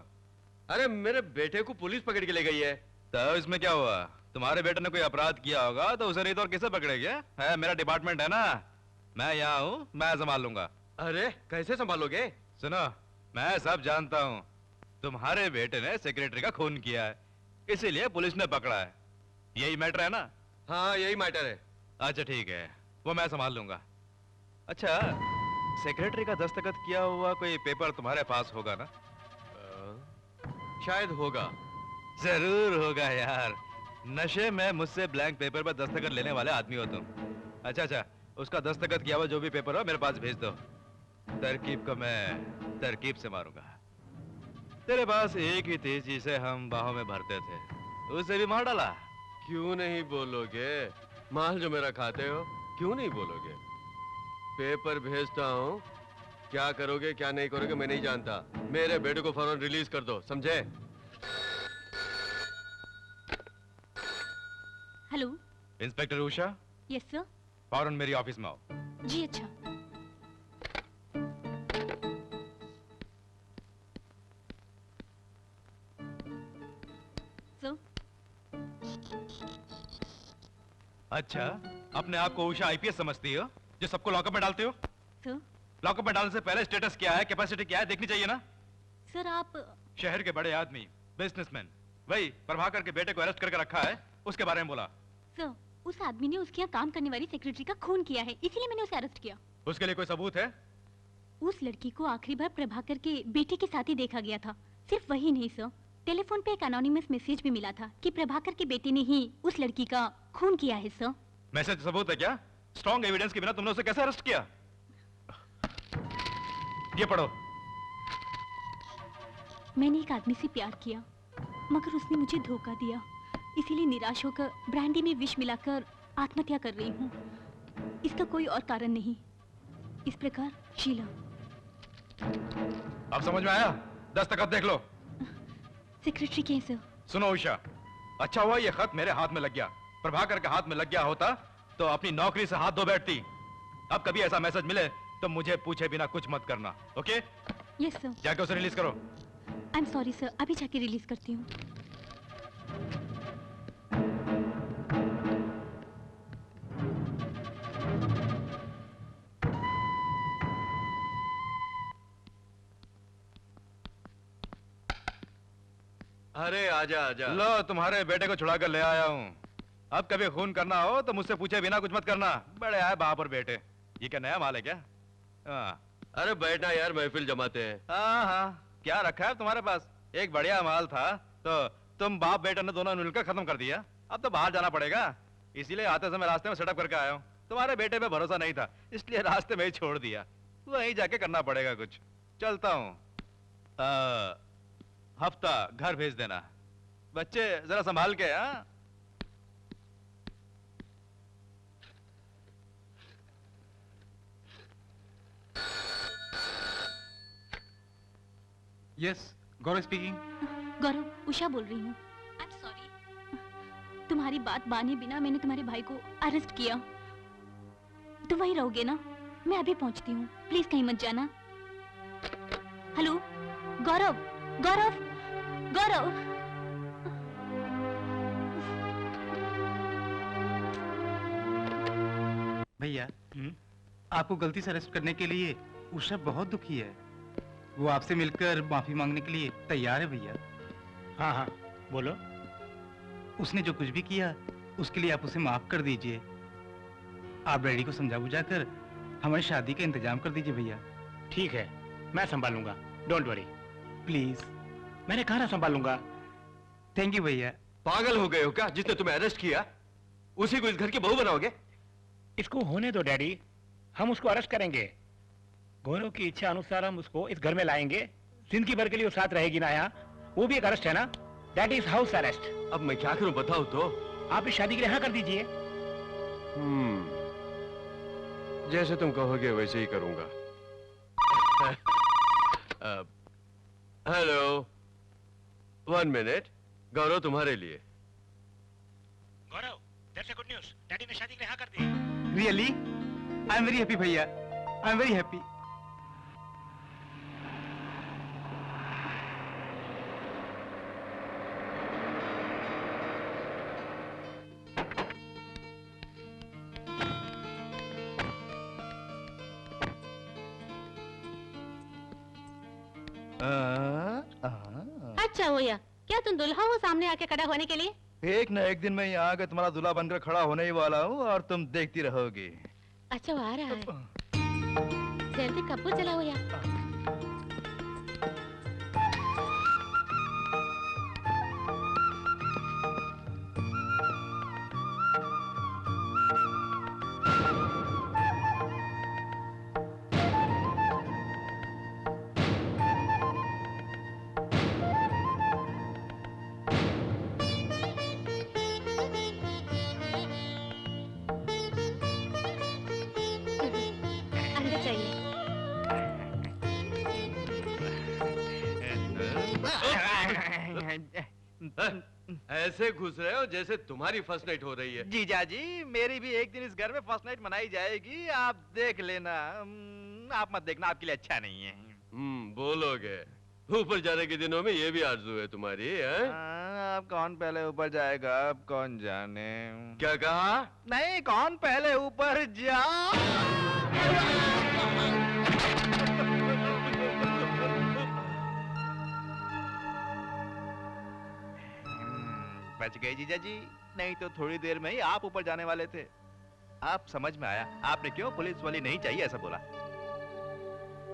अरे मेरे बेटे को पुलिस पकड़ के ले गई है। तो इसमें क्या हुआ? तुम्हारे बेटे ने कोई अपराध किया होगा तो उसे नहीं तो और किसे पकड़ेगा? है, मेरा डिपार्टमेंट है ना, मैं यहाँ हूँ, मैं संभाल लूंगा। अरे कैसे संभालोगे? सुनो, मैं सब जानता हूँ। तुम्हारे बेटे ने सेक्रेटरी का खून किया है, इसीलिए पुलिस ने पकड़ा है। यही मैटर है ना? हाँ यही मैटर है। अच्छा ठीक है, वो मैं संभाल लूंगा। अच्छा, सेक्रेटरी का दस्तखत किया हुआ कोई पेपर तुम्हारे पास होगा ना? शायद होगा। जरूर होगा यार, नशे में मुझसे ब्लैंक पेपर पर दस्तखत लेने वाले आदमी हो तुम। अच्छा, उसका दस्तखत किया हुआ जो भी पेपर हो मेरे पास भेज दो। तरकीब को मैं तरकीब से मारूंगा। तेरे पास एक ही थी जिसे हम बाहों में भरते थे, उसे भी मार डाला। क्यों नहीं बोलोगे? माल जो मेरा खाते हो, क्यों नहीं बोलोगे? पेपर भेजता हूँ, क्या करोगे क्या नहीं करोगे मैं नहीं जानता। मेरे बेटे को फौरन रिलीज कर दो, समझे? Hello, inspector Usha, yes sir. फौरन मेरी ऑफिस में आओ। जी अच्छा। सर, अच्छा, अपने आप को उषा आईपीएस समझती हो जो सबको लॉकअप में डालते हो? सर। लॉकअप में डालने से पहले स्टेटस क्या है, कैपेसिटी क्या है देखनी चाहिए ना? सर आप शहर के बड़े आदमी, बिजनेसमैन, वही प्रभाकर के बेटे को अरेस्ट करके रखा है, उसके बारे में बोला। सर, उस आदमी ने उसके यहाँ काम करने वाली सेक्रेटरी का खून किया है, इसीलिए मैंने उसे अरेस्ट किया। उसके लिए कोई सबूत है? उस लड़की को आखिरी बार प्रभाकर के बेटे के साथ ही देखा गया था। सिर्फ वही नहीं सर, टेलीफोन पे एक एनोनिमस मैसेज भी मिला था कि प्रभाकर के बेटे ने ही उस लड़की का खून किया है सर। मैसेज सबूत है क्या? स्ट्रॉन्ग एविडेंस के बिना तुमने उसे कैसे अरेस्ट किया? ये पढ़ो। मैंने एक आदमी से प्यार किया, मगर उसने मुझे धोखा दिया, इसीलिए निराश होकर ब्रांडी में विष मिलाकर आत्महत्या कर रही हूँ। इसका कोई और कारण नहीं। इस प्रकार शीला। अब समझ में आया? दस्तखत देख लो। सेक्रेटरी कैसे? सुनो उषा, अच्छा हुआ ये खत मेरे हाथ में लग गया। प्रभाकर के हाथ में लग गया होता तो अपनी नौकरी से हाथ धो बैठती। अब कभी ऐसा मैसेज मिले तो मुझे पूछे बिना कुछ मत करना, ओके? Yes sir. जाके उसे रिलीज करो। आई एम सॉरी सर, अभी जाके रिलीज करती हूँ। अरे आजा आजा। लो तुम्हारे बेटे को छुड़ा कर ले आया हूँ। अब कभी खून करना हो तो मुझसे पूछे बिना कुछ मत करना। बड़े आए बाप और बेटे। ये क्या नया माल है क्या? हाँ अरे बैठना यार, महफिल जमाते हैं। हाँ हाँ, क्या रखा है तुम्हारे पास? एक बढ़िया माल था तो तुम बाप बेटे ने दोनों मिलकर खत्म कर दिया। अब तो बाहर जाना पड़ेगा, इसीलिए आते समय रास्ते में सेटअप करके आया हूँ। तुम्हारे बेटे पे भरोसा नहीं था, इसलिए रास्ते में ही छोड़ दिया। वहीं जाके करना पड़ेगा कुछ। चलता हूँ। हफ्ता घर भेज देना। बच्चे जरा संभाल के। हाँ यस, गौरव स्पीकिंग। गौरव, उषा बोल रही हूँ। आई एम सॉरी, तुम्हारी बात माने बिना मैंने तुम्हारे भाई को अरेस्ट किया। तुम वहीं रहोगे ना? मैं अभी पहुंचती हूँ, प्लीज कहीं मत जाना। हेलो गौरव, गौरव, गौरव। भैया, आपको गलती से अरेस्ट करने के लिए उषा बहुत दुखी है। वो आपसे मिलकर माफी मांगने के लिए तैयार है भैया। हाँ हाँ बोलो। उसने जो कुछ भी किया उसके लिए आप उसे माफ कर दीजिए। आप डैडी को समझा बुझाकर हमारी शादी का इंतजाम कर दीजिए भैया। ठीक है, मैं संभालूंगा, डोंट वरी। प्लीज। मैंने कहा ना संभालूंगा। थैंक यू भैया। पागल हो गए हो क्या? जिसने तुम्हें अरेस्ट किया उसी को इस घर की बहू बनाओगे? इसको होने दो डैडी, हम उसको अरेस्ट करेंगे। गौरव की इच्छा अनुसार हम उसको इस घर में लाएंगे। जिंदगी भर के लिए वो साथ रहेगी ना यहाँ। वो भी एक अरेस्ट है ना, दैट इज हाउस अरेस्ट। अब मैं क्या करूं बताओ तो? आप इस शादी के लिए हाँ कर दीजिए। जैसे तुम कहोगे वैसे ही करूंगा। Hello, 1 minute. गौरव तुम्हारे लिए। Gaurav, that's a good news. Daddy ने शादी के लिए हाँ कर दी। Really? I am very happy भैया। I am very happy. अच्छा भैया, क्या तुम दुल्हा हो सामने आके खड़ा होने के लिए? एक न एक दिन मैं यहाँ आकर तुम्हारा दूल्हा बनकर खड़ा होने ही वाला हूँ और तुम देखती रहोगी। अच्छा वो आ रहा है, जल्दी कपूर जलाओ भैया। अंदर चाहिए। ऐसे घुस रहे हो जैसे तुम्हारी फर्स्ट नाइट हो रही है। जीजा जी, मेरी भी एक दिन इस घर में फर्स्ट नाइट मनाई जाएगी, आप देख लेना। आप मत देखना, आपके लिए अच्छा नहीं है। बोलोगे। ऊपर जाने के दिनों में ये भी आरज़ू है तुम्हारी, है? अब कौन पहले ऊपर जाएगा, अब कौन जाने। क्या कहा? नहीं, कौन पहले ऊपर जा। बच गए जीजा जी, नहीं तो थोड़ी देर में ही आप ऊपर जाने वाले थे। आप समझ में आया आपने क्यों पुलिस वाली नहीं चाहिए ऐसा बोला।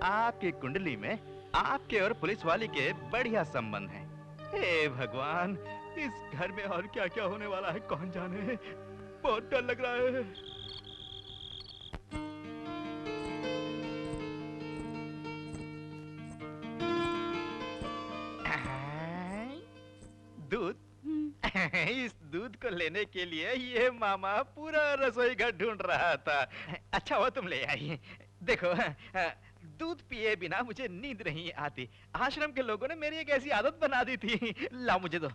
आपकी कुंडली में आपके और पुलिस वाली के बढ़िया संबंध हैं। हे भगवान, इस घर में और क्या क्या होने वाला है कौन जाने। बहुत डर लग रहा है। दूध। इस दूध को लेने के लिए ये मामा पूरा रसोई घर ढूंढ रहा था। अच्छा हुआ तुम ले आई। देखो, दूध पिए बिना मुझे नींद नहीं आती। आश्रम के लोगों ने मेरी एक ऐसी आदत बना दी थी। लाओ मुझे दो।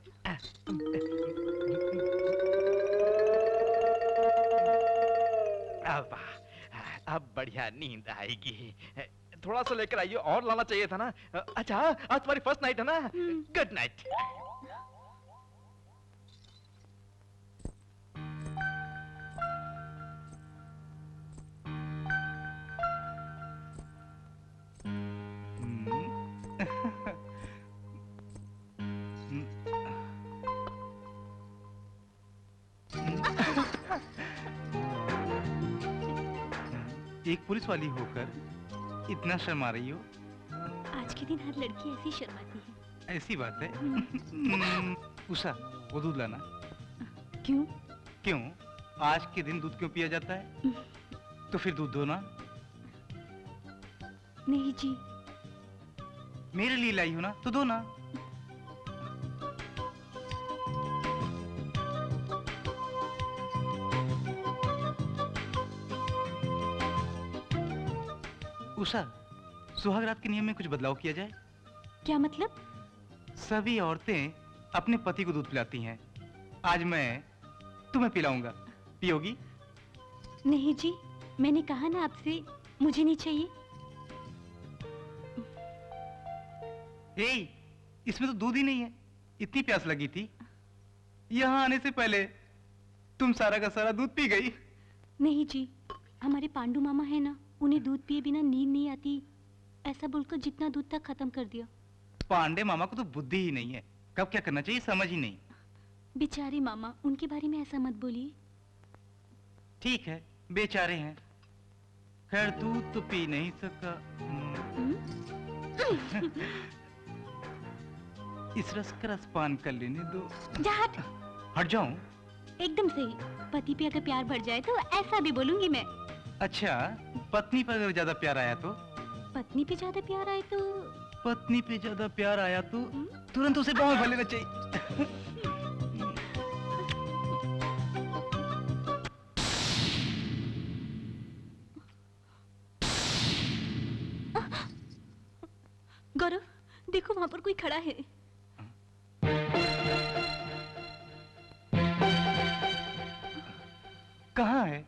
अब बढ़िया नींद आएगी। थोड़ा सा लेकर आइए, और लाना चाहिए था ना। अच्छा, आज तुम्हारी फर्स्ट नाइट है ना? Good night. एक पुलिस वाली होकर इतना शर्मा रही हो? आज के दिन हर लड़की ऐसी शर्माती है। ऐसी बात है। उषा, वो दूध लाना। क्यों? क्यों? आज के दिन दूध क्यों पिया जाता है? तो फिर दूध दो ना। नहीं जी। मेरे लिए लाई हो ना, तो दो ना। उषा, सुहाग रात के नियम में कुछ बदलाव किया जाए। क्या मतलब? सभी औरतें अपने पति को दूध पिलाती हैं। आज मैं तुम्हें पिलाऊंगा, पियोगी? नहीं जी, मैंने कहा ना आपसे, मुझे नहीं चाहिए। ए, इसमें तो दूध ही नहीं है। इतनी प्यास लगी थी, यहाँ आने से पहले तुम सारा का सारा दूध पी गई। नहीं जी, हमारे पांडू मामा है ना, उन्हें दूध पिए बिना नींद नहीं आती, ऐसा बोलकर जितना दूध तक खत्म कर दिया। पांडे मामा को तो बुद्धि ही नहीं है, कब क्या करना चाहिए समझ ही नहीं। बेचारे मामा, उनके बारे में ऐसा मत बोलिए। ठीक है, बेचारे हैं। खैर दूध तो पी नहीं सका। इस रस का रसपान कर लेने दो। जा हट। हट जाऊं? एकदम सही। पति पे अगर प्यार बढ़ जाए तो ऐसा भी बोलूंगी मैं। अच्छा, पत्नी पर अगर ज्यादा प्यार आया तो? पत्नी पे ज्यादा प्यार आए तो? पत्नी पे ज्यादा प्यार आया तो तुरंत उसे बाहों में भर लेना चाहिए। गौरव, देखो वहां पर कोई खड़ा है। कहाँ है?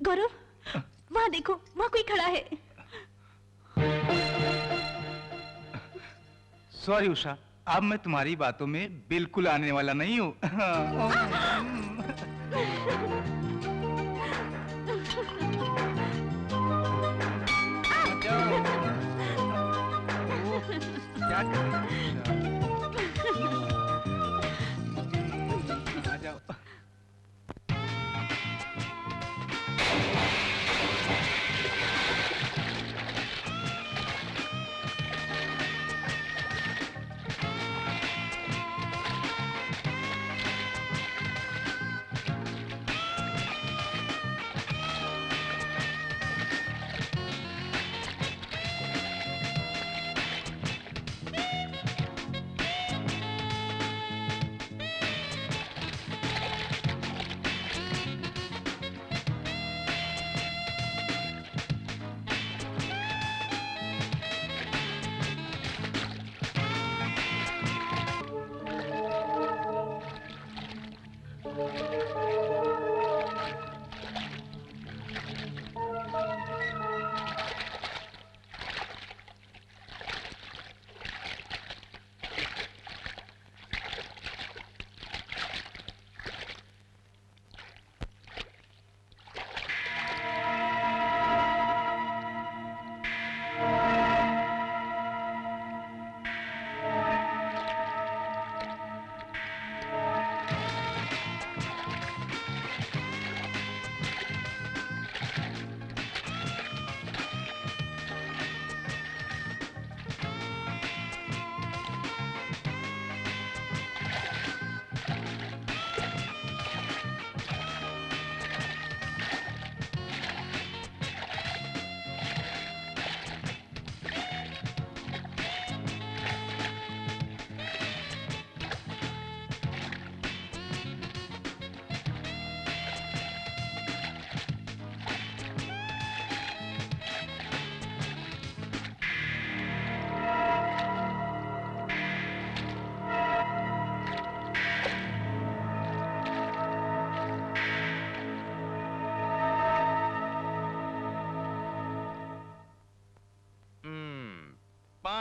गौरव, वहां देखो, वहां कोई खड़ा है। सॉरी उषा, अब मैं तुम्हारी बातों में बिल्कुल आने वाला नहीं हूँ। क्या कर रही हो? आ जाओ।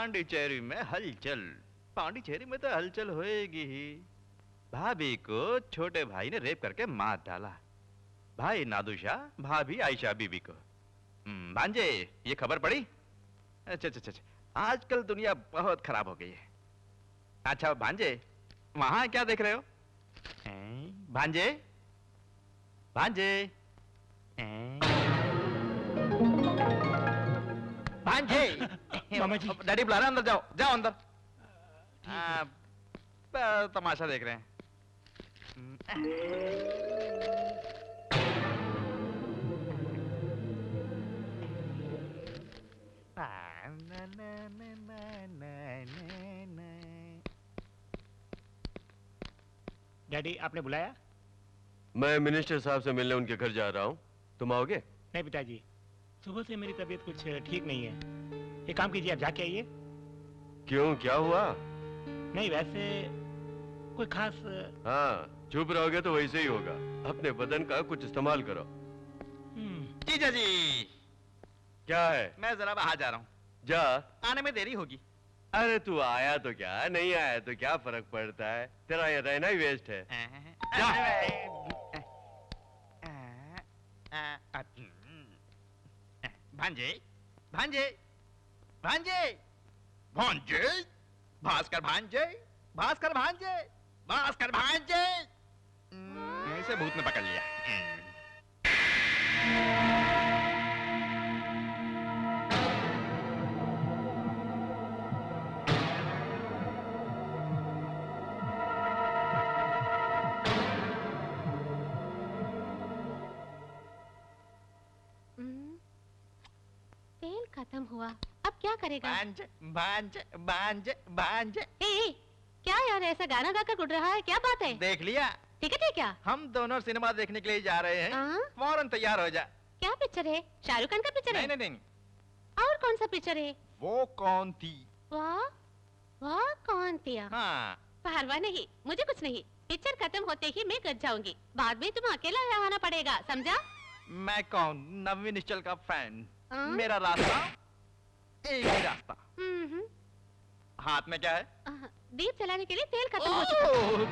पांडिचेरी में हलचल। पांडिचेरी में तो हलचल होएगी ही। भाभी को छोटे भाई ने रेप करके मार डाला। भाई नादुशा, भाभी आयशा बीबी को। भांजे, ये खबर पड़ी? अच्छा अच्छा अच्छा, आजकल दुनिया बहुत खराब हो गई है। अच्छा भांजे, वहां क्या देख रहे हो? भांजे, भांजे, भांजे। मामा जी। डैडी बुला रहे हैं, अंदर जाओ, जाओ अंदर। तमाशा देख रहे हैं। डैडी आपने बुलाया? मैं मिनिस्टर साहब से मिलने उनके घर जा रहा हूँ, तुम आओगे? नहीं पिताजी, सुबह से मेरी तबीयत कुछ ठीक नहीं है। एक काम कीजिए, आप जाके आइए। क्यों, क्या हुआ? नहीं वैसे कोई खास। हाँ, चुप रहोगे तो वैसे ही होगा। अपने बदन का कुछ इस्तेमाल करो। जीजा जी, क्या है? मैं जरा बाहर जा रहा हूँ, जा। आने में देरी होगी। अरे तू आया तो क्या, नहीं आया तो क्या फर्क पड़ता है? तेरा ये रहना ही वेस्ट है। भांजे, भांजे, भांजे, भांजे, भास्कर भांजे, भास्कर भांजे, भास्कर भांजे। इसे भूत ने पकड़ लिया। तेल खत्म हुआ, अब क्या करेगा? भांजे, भांजे, भांजे, भांजे। ए, क्या यार ऐसा गाना गाकर गुड रहा है, क्या बात है? देख लिया? टिकट है क्या? हम दोनों सिनेमा देखने के लिए जा रहे हैं। हाँ? फौरन तैयार हो जा। क्या पिक्चर है? शाहरुख खान का पिक्चर है? नहीं नहीं नहीं, और कौन सा पिक्चर है? वो कौन थी? वाह वाह, कौन थी? हाँ, परवाह नहीं, मुझे कुछ नहीं। पिक्चर खत्म होते ही मैं घर जाऊंगी, बाद में तुम अकेला यहाँ आना पड़ेगा, समझा? मैं कौन? नवी निश्चल का फैन। हाँ? मेरा रास्ता एक ही रास्ता। हम्म, हाथ में क्या है? दीप जलाने के लिए तेल खत्म हो चुका। ओह,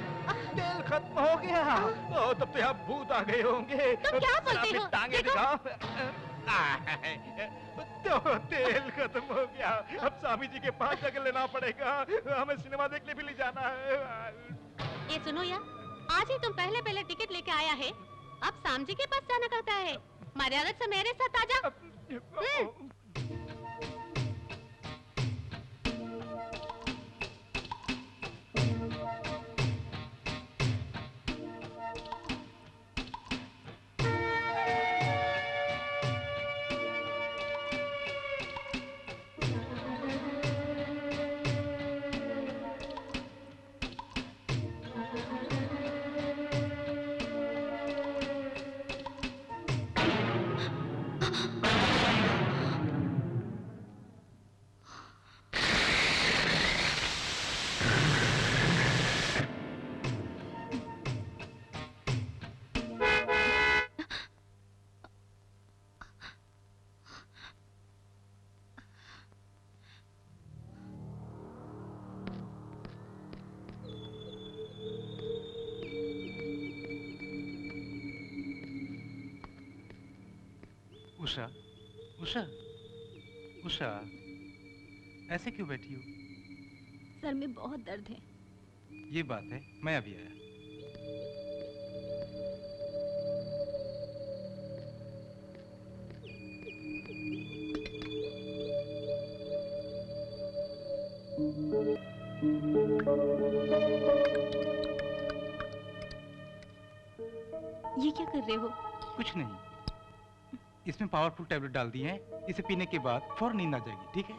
तेल खत्म हो गया। ओह, तब तो यहाँ भूत आ गए होंगे। तुम क्या बोलते अपनी हो? टांगे देखो। दिखाओ। तो तेल खत्म हो गया। अब स्वामी जी के पास जाकर लेना पड़ेगा। हमें सिनेमा देखने भी ले जाना है। ये सुनो यार, आज ही तुम पहले पहले टिकट लेके आया है, अब साम जी के पास जाना करता है। मर्यादा से मेरे साथ आ जा। उषा, उषा, उषा, ऐसे क्यों बैठी हो? सर में बहुत दर्द है। ये बात है, मैं अभी आया। ये क्या कर रहे हो? कुछ नहीं, इसमें पावरफुल टैबलेट डाल दी है, इसे पीने के बाद फौरन नींद आ जाएगी, ठीक है?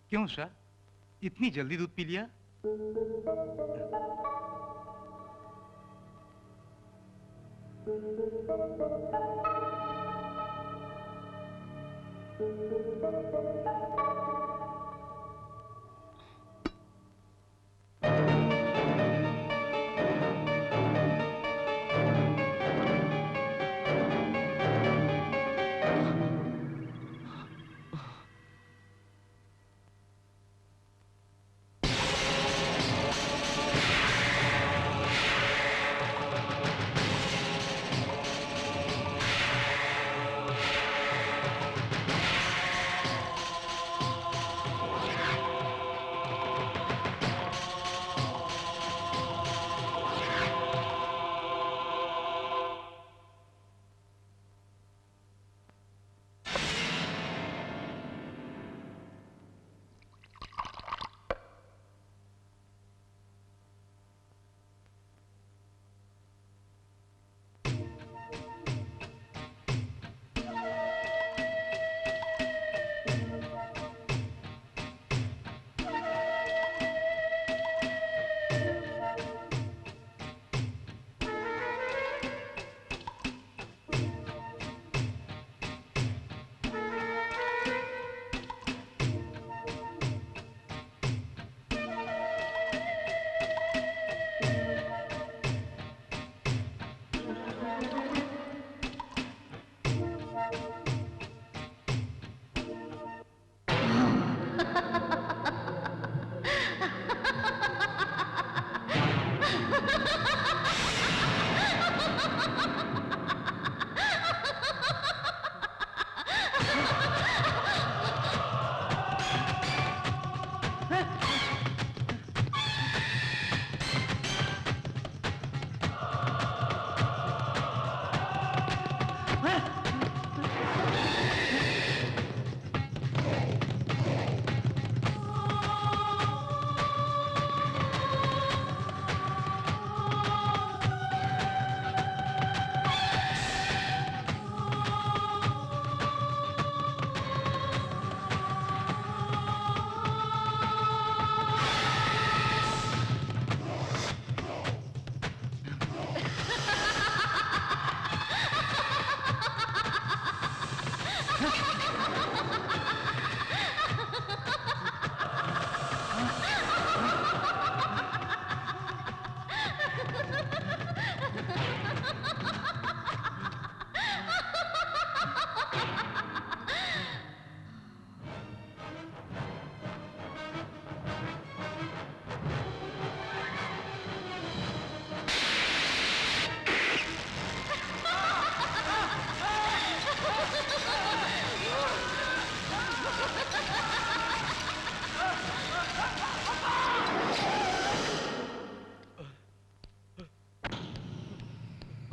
क्यों उषा, इतनी जल्दी दूध पी लिया?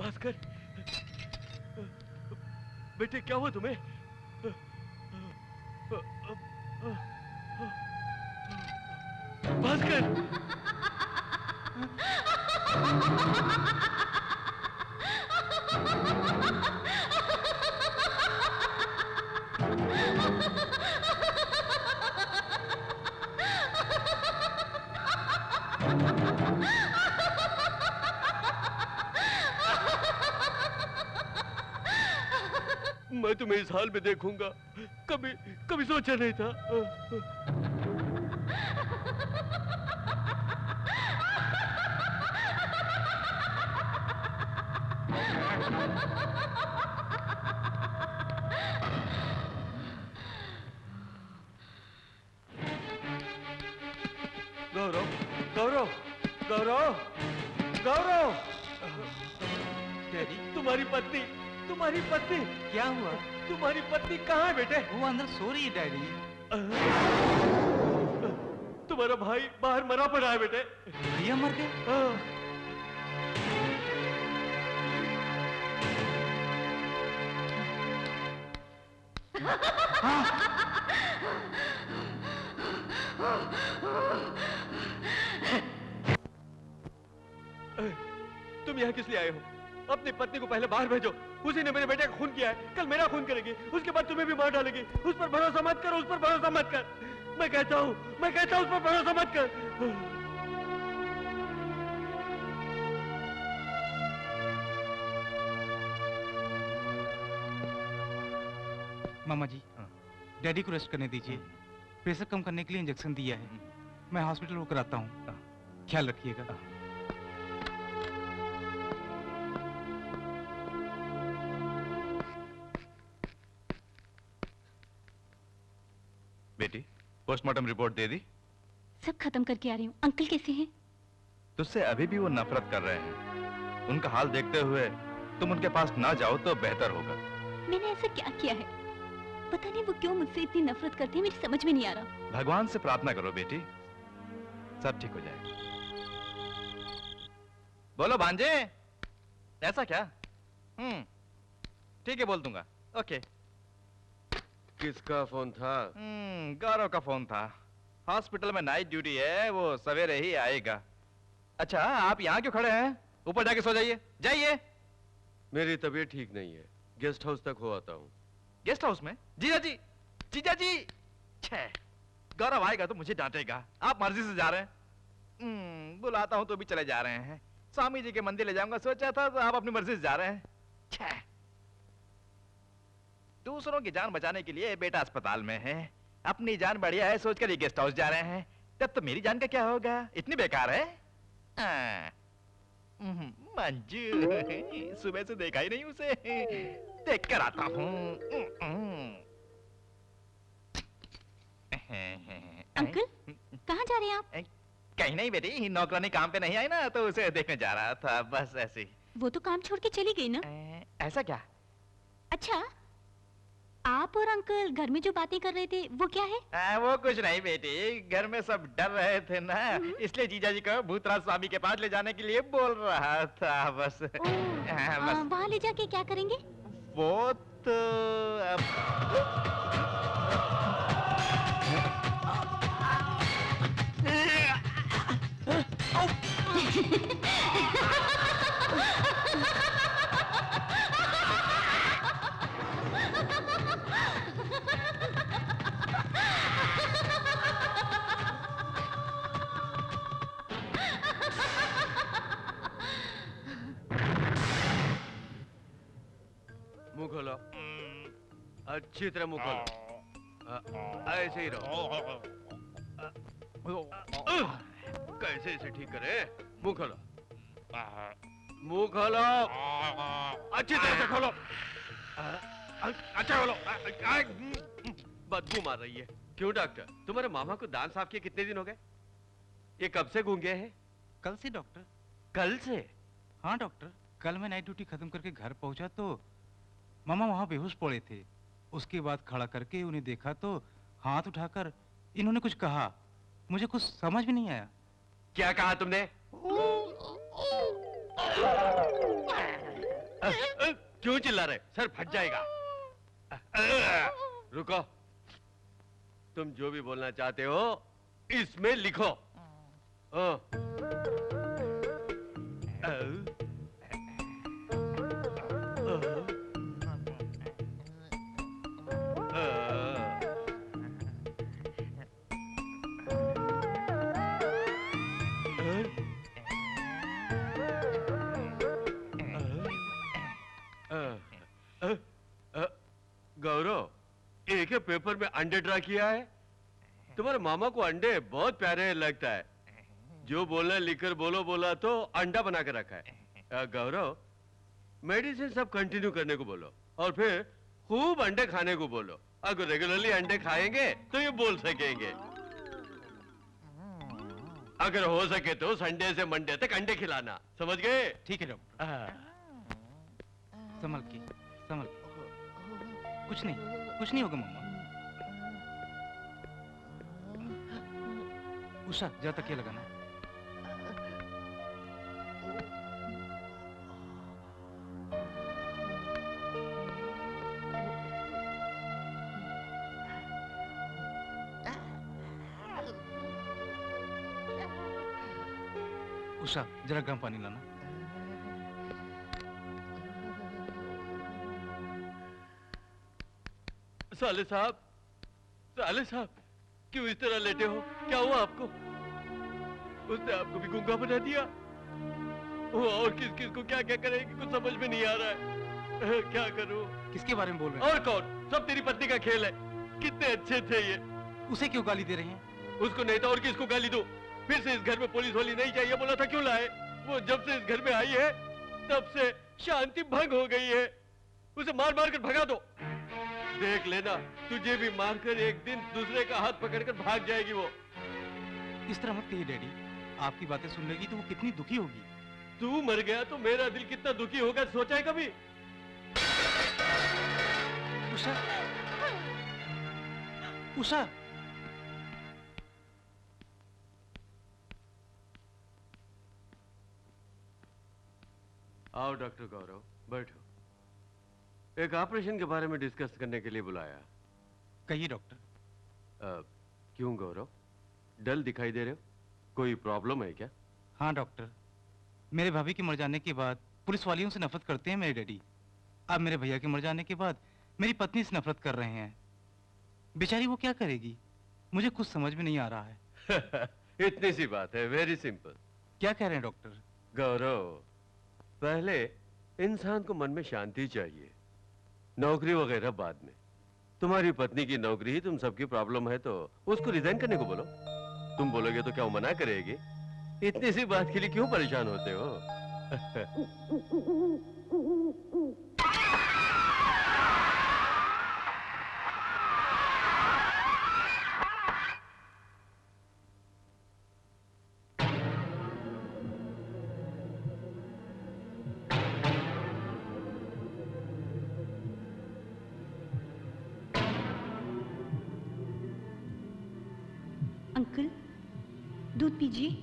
भास्कर, बेटे क्या हुआ तुम्हें? भास्कर! मैं तुम्हें इस हाल में देखूंगा, कभी कभी सोचा नहीं था। गौरव, गौरव, गौरव, गौरव! तुम्हारी पत्नी, तुम्हारी पत्नी! क्या हुआ? तुम्हारी पत्नी कहाँ है बेटे? वो अंदर सो रही है डैडी। तुम्हारा भाई बाहर मरा पड़ा है बेटे। भैया मर गए? तुम यहाँ किस लिए आए हो? अपनी पत्नी को पहले बाहर भेजो। उसी ने मेरे बेटे का खून किया है, कल मेरा खून करेगी, उसके बाद तुम्हें भी मार डालेगी। उस पर भरोसा मत कर, उस पर भरोसा मत कर। मैं कहता हूँ उस पर भरोसा मत कर। मामा जी, डैडी को रेस्ट करने दीजिए। प्रेशर कम करने के लिए इंजेक्शन दिया है। मैं हॉस्पिटल होकर आता हूँ। ख्याल रखिएगा। बेटी, पोस्टमार्टम रिपोर्ट दे दी? सब खत्म करके आ रही हूँ। अंकल कैसे हैं? तुझसे अभी भी वो नफरत कर रहे हैं। उनका हाल देखते हुए तुम उनके पास ना जाओ तो बेहतर होगा। मैंने ऐसा क्या किया है? पता नहीं वो क्यों मुझसे इतनी नफरत करते हैं, मेरी समझ में नहीं आ रहा। भगवान से प्रार्थना करो बेटी, सब ठीक हो जाएगा। बोलो भांजे, ऐसा क्या? ठीक है, बोल दूंगा। ओके। किसका फोन था? गौरव का फोन था। हॉस्पिटल में नाइट ड्यूटी है, वो सवेरे ही आएगा। अच्छा, आप यहाँ क्यों खड़े हैं? ऊपर जाके सो जाइए। जाइए। मेरी तबीयत ठीक नहीं है, गेस्ट हाउस तक हो आता हूँ। गेस्ट हाउस में? जीजा जी, जीजा जी। छे, गौरव आएगा तो मुझे डांटेगा। आप मर्जी से जा रहे हैं? बुलाता हूँ तो भी चले जा रहे हैं। स्वामी जी के मंदिर ले जाऊंगा सोचा था, तो आप अपनी मर्जी से जा रहे हैं। छे, दूसरों की जान बचाने के लिए बेटा अस्पताल में है, अपनी जान बढ़िया है सोचकर ये गेस्ट हाउस जा रहे हैं। तब तो मेरी जान का क्या होगा? इतनी बेकार है। मंजू, सुबह से देखा ही नहीं उसे, देख कर आता हूँ। अंकल, कहाँ जा रहे हैं आप? कहीं नहीं बेटी, नौकरानी काम पे नहीं आई ना, तो उसे देखने जा रहा था, बस ऐसे ही। वो तो काम छोड़ के चली गई ना। ऐसा क्या? अच्छा, आप और अंकल घर में जो बातें कर रहे थे वो क्या है? वो कुछ नहीं बेटी, घर में सब डर रहे थे ना, इसलिए जीजा जी को भूतराज स्वामी के पास ले जाने के लिए बोल रहा था, बस। बस। वहाँ ले जाके क्या करेंगे? वो तो मुंह खोलो, अच्छी तरह मुंह खोलो। ऐसे ही रहो। कैसे इसे ठीक करे? मुंह खोलो, मुंह खोलो, अच्छी तरह से खोलो। अच्छा खोलो। बदबू मार रही है। क्यों डॉक्टर, तुम्हारे मामा को दांत साफ किए कितने दिन हो गए? ये कब से गूंगे हैं? कल से डॉक्टर। कल से? हाँ डॉक्टर, कल मैं नाइट ड्यूटी खत्म करके घर पहुंचा तो मामा वहाँ बेहोश पड़े थे। उसके बाद खड़ा करके उन्हें देखा तो हाथ उठाकर इन्होंने कुछ कहा, मुझे कुछ समझ में नहीं आया। क्या कहा तुमने? क्यों चिल्ला रहे? सर फट जाएगा। रुको, तुम जो भी बोलना चाहते हो इसमें लिखो। गौरव, एक ही पेपर में अंडे ड्रा किया है। तुम्हारे मामा को अंडे बहुत प्यारे लगता है। जो बोलना लिखकर बोलो बोला तो अंडा बना कर रखा है। गौरव, मेडिसिन सब कंटिन्यू करने को बोलो और फिर खूब अंडे खाने को बोलो। अगर रेगुलरली अंडे खाएंगे तो ये बोल सकेंगे। अगर हो सके तो संडे से मंडे तक अंडे खिलाना, समझ गए? ठीक है डॉक्टर। संभल के, संभल के। कुछ नहीं होगा मम्मा। उषा, जरा तकिया लगाना। उषा, जरा गर्म पानी लाना। साले साहब, क्यों इस तरह लेटे हो? क्या हुआ आपको? उसने आपको भी गूंगा बना दिया। वो और किस किस को क्या क्या करेगी कुछ समझ में नहीं आ रहा है। क्या करूं? किसके बारे में बोल रहे हैं? और कौन? सब तेरी पत्नी का खेल है। कितने अच्छे थे ये। उसे क्यों गाली दे रहे हैं? उसको नहीं तो और किसको गाली दूं? फिर से इस घर में पुलिस वाली नहीं चाहिए बोला था, क्यों लाए? वो जब से इस घर में आई है तब से शांति भंग हो गई है। उसे मार मार कर भगा दो। देख लेना, तुझे भी मारकर एक दिन दूसरे का हाथ पकड़कर भाग जाएगी वो। इस तरह मत कहिए डैडी, आपकी बातें सुन लेगी तो वो कितनी दुखी होगी। तू मर गया तो मेरा दिल कितना दुखी होगा, सोचा है कभी? उषा, उषा, आओ डॉक्टर गौरव, बैठो। एक ऑपरेशन के बारे में डिस्कस करने के लिए बुलाया। कहिए डॉक्टर। क्यों गौरव, डल दिखाई दे रहे हो? कोई प्रॉब्लम है क्या? हाँ डॉक्टर, मेरे भाभी के मर जाने के बाद पुलिस वालियों से नफरत करते हैं मेरे डैडी। अब मेरे भैया के मर जाने के बाद मेरी पत्नी से नफरत कर रहे हैं। बेचारी वो क्या करेगी, मुझे कुछ समझ में नहीं आ रहा है। इतनी सी बात है, वेरी सिंपल। क्या कह रहे हैं डॉक्टर? गौरव, पहले इंसान को मन में शांति चाहिए, नौकरी वगैरह बाद में। तुम्हारी पत्नी की नौकरी ही तुम सबकी प्रॉब्लम है, तो उसको रिजाइन करने को बोलो। तुम बोलोगे तो क्या वो मना करेगी? इतनी सी बात के लिए क्यों परेशान होते हो? अंकल, दूध पीजिए।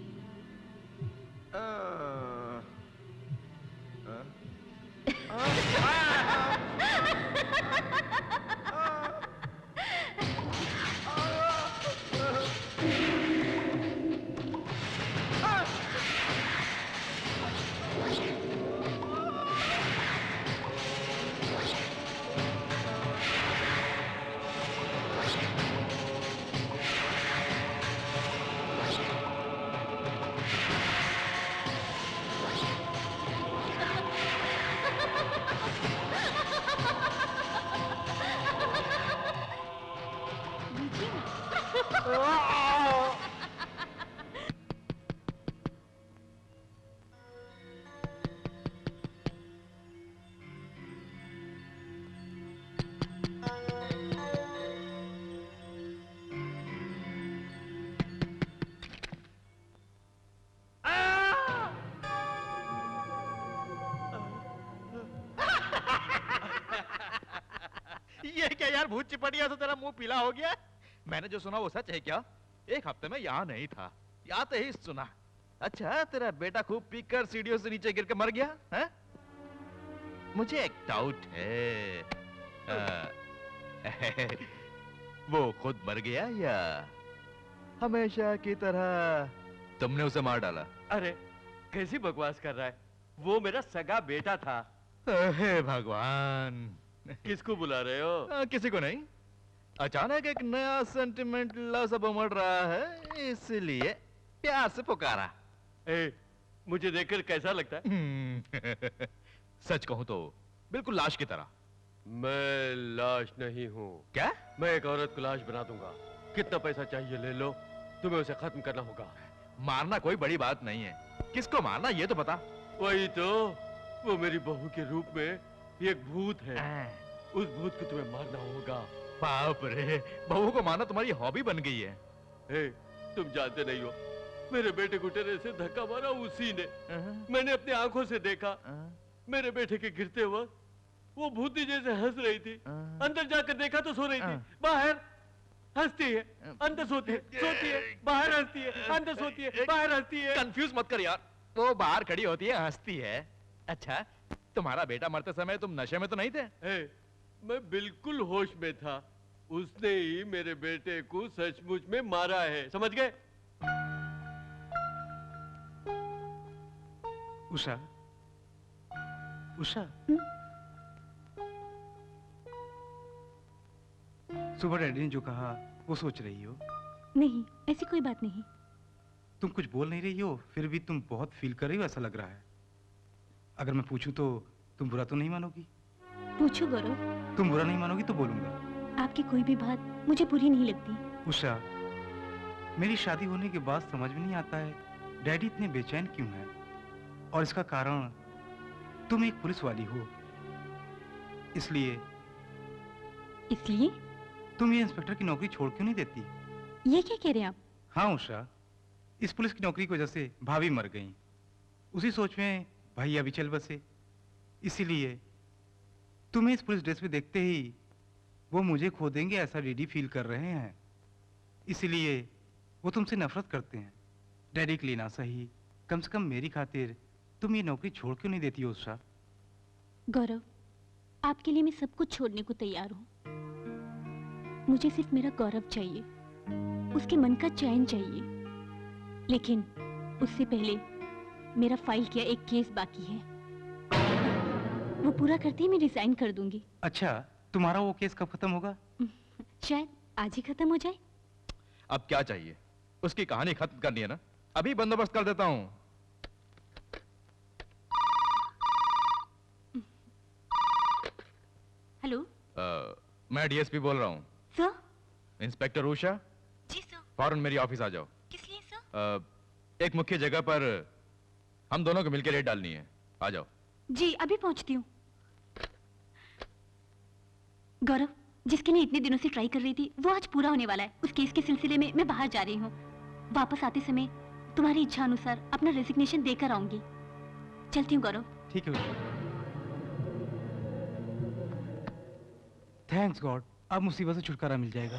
ये क्या यार, भूत चिपटिया तो तेरा मुंह पीला हो गया। मैंने जो सुना वो सच है क्या? एक हफ्ते में यहाँ नहीं था, आते ही सुना। अच्छा, तेरा बेटा खूब पीकर सीढ़ियों से नीचे गिर के मर गया है? मुझे एक डाउट है, वो खुद मर गया या हमेशा की तरह तुमने उसे मार डाला? अरे कैसी बकवास कर रहा है, वो मेरा सगा बेटा था। हे भगवान, किसको बुला रहे हो? किसी को नहीं, अचानक एक नया सेंटिमेंट लव सब उमड़ रहा है, इसलिए प्यार से पुकारा। ए, मुझे देखकर कैसा लगता है? सच कहूं तो बिल्कुल लाश की तरह। मैं लाश नहीं हूँ। क्या? मैं एक औरत को लाश बना दूंगा। कितना पैसा चाहिए ले लो, तुम्हें उसे खत्म करना होगा। मारना कोई बड़ी बात नहीं है, किसको मारना ये तो बता। वही तो, वो मेरी बहू के रूप में एक भूत है, उस भूत को तुम्हें मारना होगा। बाप रे, बहू को मारना तुम्हारी हॉबी बन गई है। ए, तुम जानते नहीं हो, मेरे बेटे को टेरे से धक्का मारा उसी ने। मैंने अपनी आंखों से देखा, मेरे बेटे के गिरते वक्त वो भूती जैसे हंस रही थी। अंदर जाकर देखा तो सो रही थी, बाहर हंसती है, अंदर सोती है, बाहर हंसती है, अंदर सोती है, बाहर हंसती है। कंफ्यूज मत कर यार, वो बाहर खड़ी होती है, हंसती है। अच्छा, तुम्हारा बेटा मरते समय तुम नशे में तो नहीं थे? मैं बिल्कुल होश में था। उसने ही मेरे बेटे को सचमुच में मारा है, समझ गए? उषा, उषा, सुबह डैडी ने जो कहा वो सोच रही हो? नहीं, ऐसी कोई बात नहीं। तुम कुछ बोल नहीं रही हो, फिर भी तुम बहुत फील कर रही हो ऐसा लग रहा है। अगर मैं पूछूं तो तुम बुरा तो नहीं मानोगी? पूछो गौरव। तुम बुरा नहीं मानोगी तो बोलूंगा। आपकी कोई भी बात मुझे बुरी नहीं लगती। उषा, मेरी शादी होने के बाद समझ में नहीं आता है डैडी इतने बेचैन क्यों हैं, और इसका कारण तुम एक पुलिस वाली हो, इसलिए इसलिए? तुम ये इंस्पेक्टर की नौकरी छोड़ क्यों नहीं देती? ये क्या कह रहे हैं आप? हाँ उषा, इस पुलिस की नौकरी की वजह से भाभी मर गई, उसी सोच में भैया भी चल बसे, इसीलिए तुम्हें इस पुलिस ड्रेस में देखते ही वो मुझे खो देंगे ऐसा डैडी फील कर रहे हैं, इसीलिए वो तुमसे नफरत करते हैं। डैडी के लिए ना सही, कम से कम मेरी खातिर तुम ये नौकरी छोड़ क्यों नहीं देती हो उषा? गौरव, आपके लिए मैं सब कुछ छोड़ने को तैयार हूँ। मुझे सिर्फ मेरा गौरव चाहिए, उसके मन का चैन चाहिए, लेकिन उससे पहले मेरा फाइल किया एक केस बाकी है, वो पूरा करते ही मैं रिजाइन कर दूंगी। अच्छा, तुम्हारा वो केस कब खत्म होगा? शायद आज ही खत्म हो जाए। अब क्या चाहिए? उसकी कहानी खत्म करनी है ना, अभी बंदोबस्त कर देता हूँ। हेलो मैं डीएसपी बोल रहा हूँ। सर? इंस्पेक्टर उषा, जी सर। फौरन मेरी ऑफिस आ जाओ। किस लिए सर? एक मुख्य जगह पर हम दोनों को मिलकर रेड डालनी है, आ जाओ। जी अभी पहुंचती हूँ। गौरव, जिसके लिए इतने दिनों से ट्राई कर रही थी वो आज पूरा होने वाला है। उस केस के सिलसिले में मैं बाहर जा रही हूँ। वापस आते समय तुम्हारी इच्छा अनुसार अपना रेजिग्नेशन देकर आऊंगी। चलती हूँ गौरव। ठीक है उषा। थैंक्स गॉड, अब मुसीबत से छुटकारा मिल जाएगा।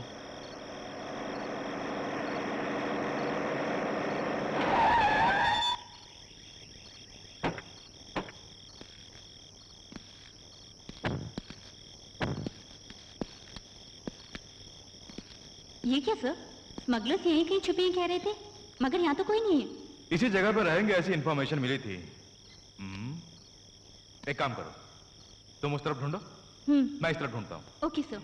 ये क्या सर? स्मगलर्स यहीं कहीं छुपे हैं कह रहे थे, मगर यहाँ तो कोई नहीं है। इसी जगह पर रहेंगे ऐसी इंफॉर्मेशन मिली थी। एक काम करो, तुम उस तरफ ढूंढो, मैं इस तरफ ढूंढता हूँ। Okay sir.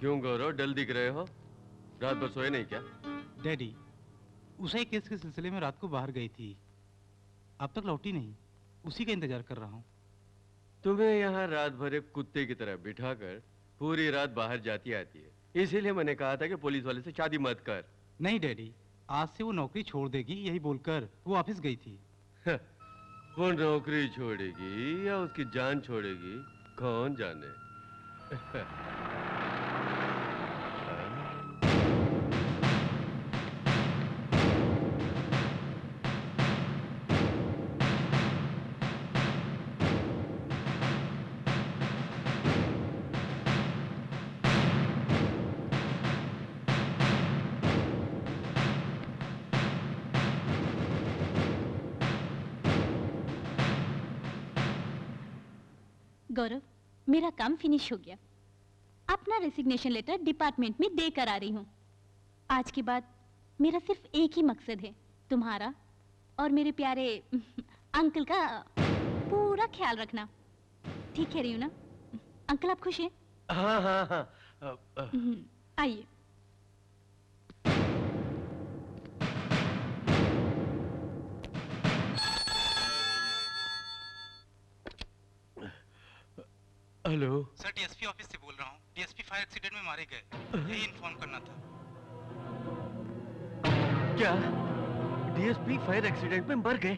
क्यों गौरव, डल दिख रहे हो? रात भर सोए नहीं क्या? डैडी, उषा केस के सिलसिले में रात को बाहर गई थी, अब तक लौटी नहीं, उसी का इंतजार कर रहा हूँ। तुम्हें यहाँ रात भर एक कुत्ते की तरह बिठाकर पूरी रात बाहर जाती आती है, इसीलिए मैंने कहा था कि पुलिस वाले से शादी मत कर। नहीं डैडी, आज से वो नौकरी छोड़ देगी, यही बोलकर वो ऑफिस गई थी। वो नौकरी छोड़ेगी या उसकी जान छोड़ेगी, कौन जाने। गौरव, मेरा काम फिनिश हो गया। अपना रेसिग्नेशन लेटर डिपार्टमेंट में दे कर आ रही हूँ। आज के बाद मेरा सिर्फ एक ही मकसद है, तुम्हारा और मेरे प्यारे अंकल का पूरा ख्याल रखना। ठीक कह रही हूँ ना? अंकल आप खुश हैं? हाँ हाँ हाँ आइए। हेलो सर डीएसपी ऑफिस से बोल रहा हूँ। डीएसपी फायर एक्सीडेंट में मारे गए, यही इन्फॉर्म करना था। क्या डीएसपी फायर एक्सीडेंट में मर गए?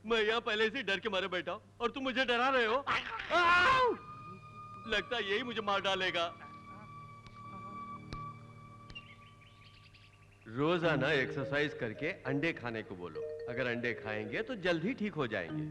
मैं यहाँ पहले से डर के मारे बैठा हूँ और तुम मुझे डरा रहे हो। लगता है यही मुझे मार डालेगा। रोजाना एक्सरसाइज करके अंडे खाने को बोलो। अगर अंडे खाएंगे तो जल्द ही ठीक हो जाएंगे।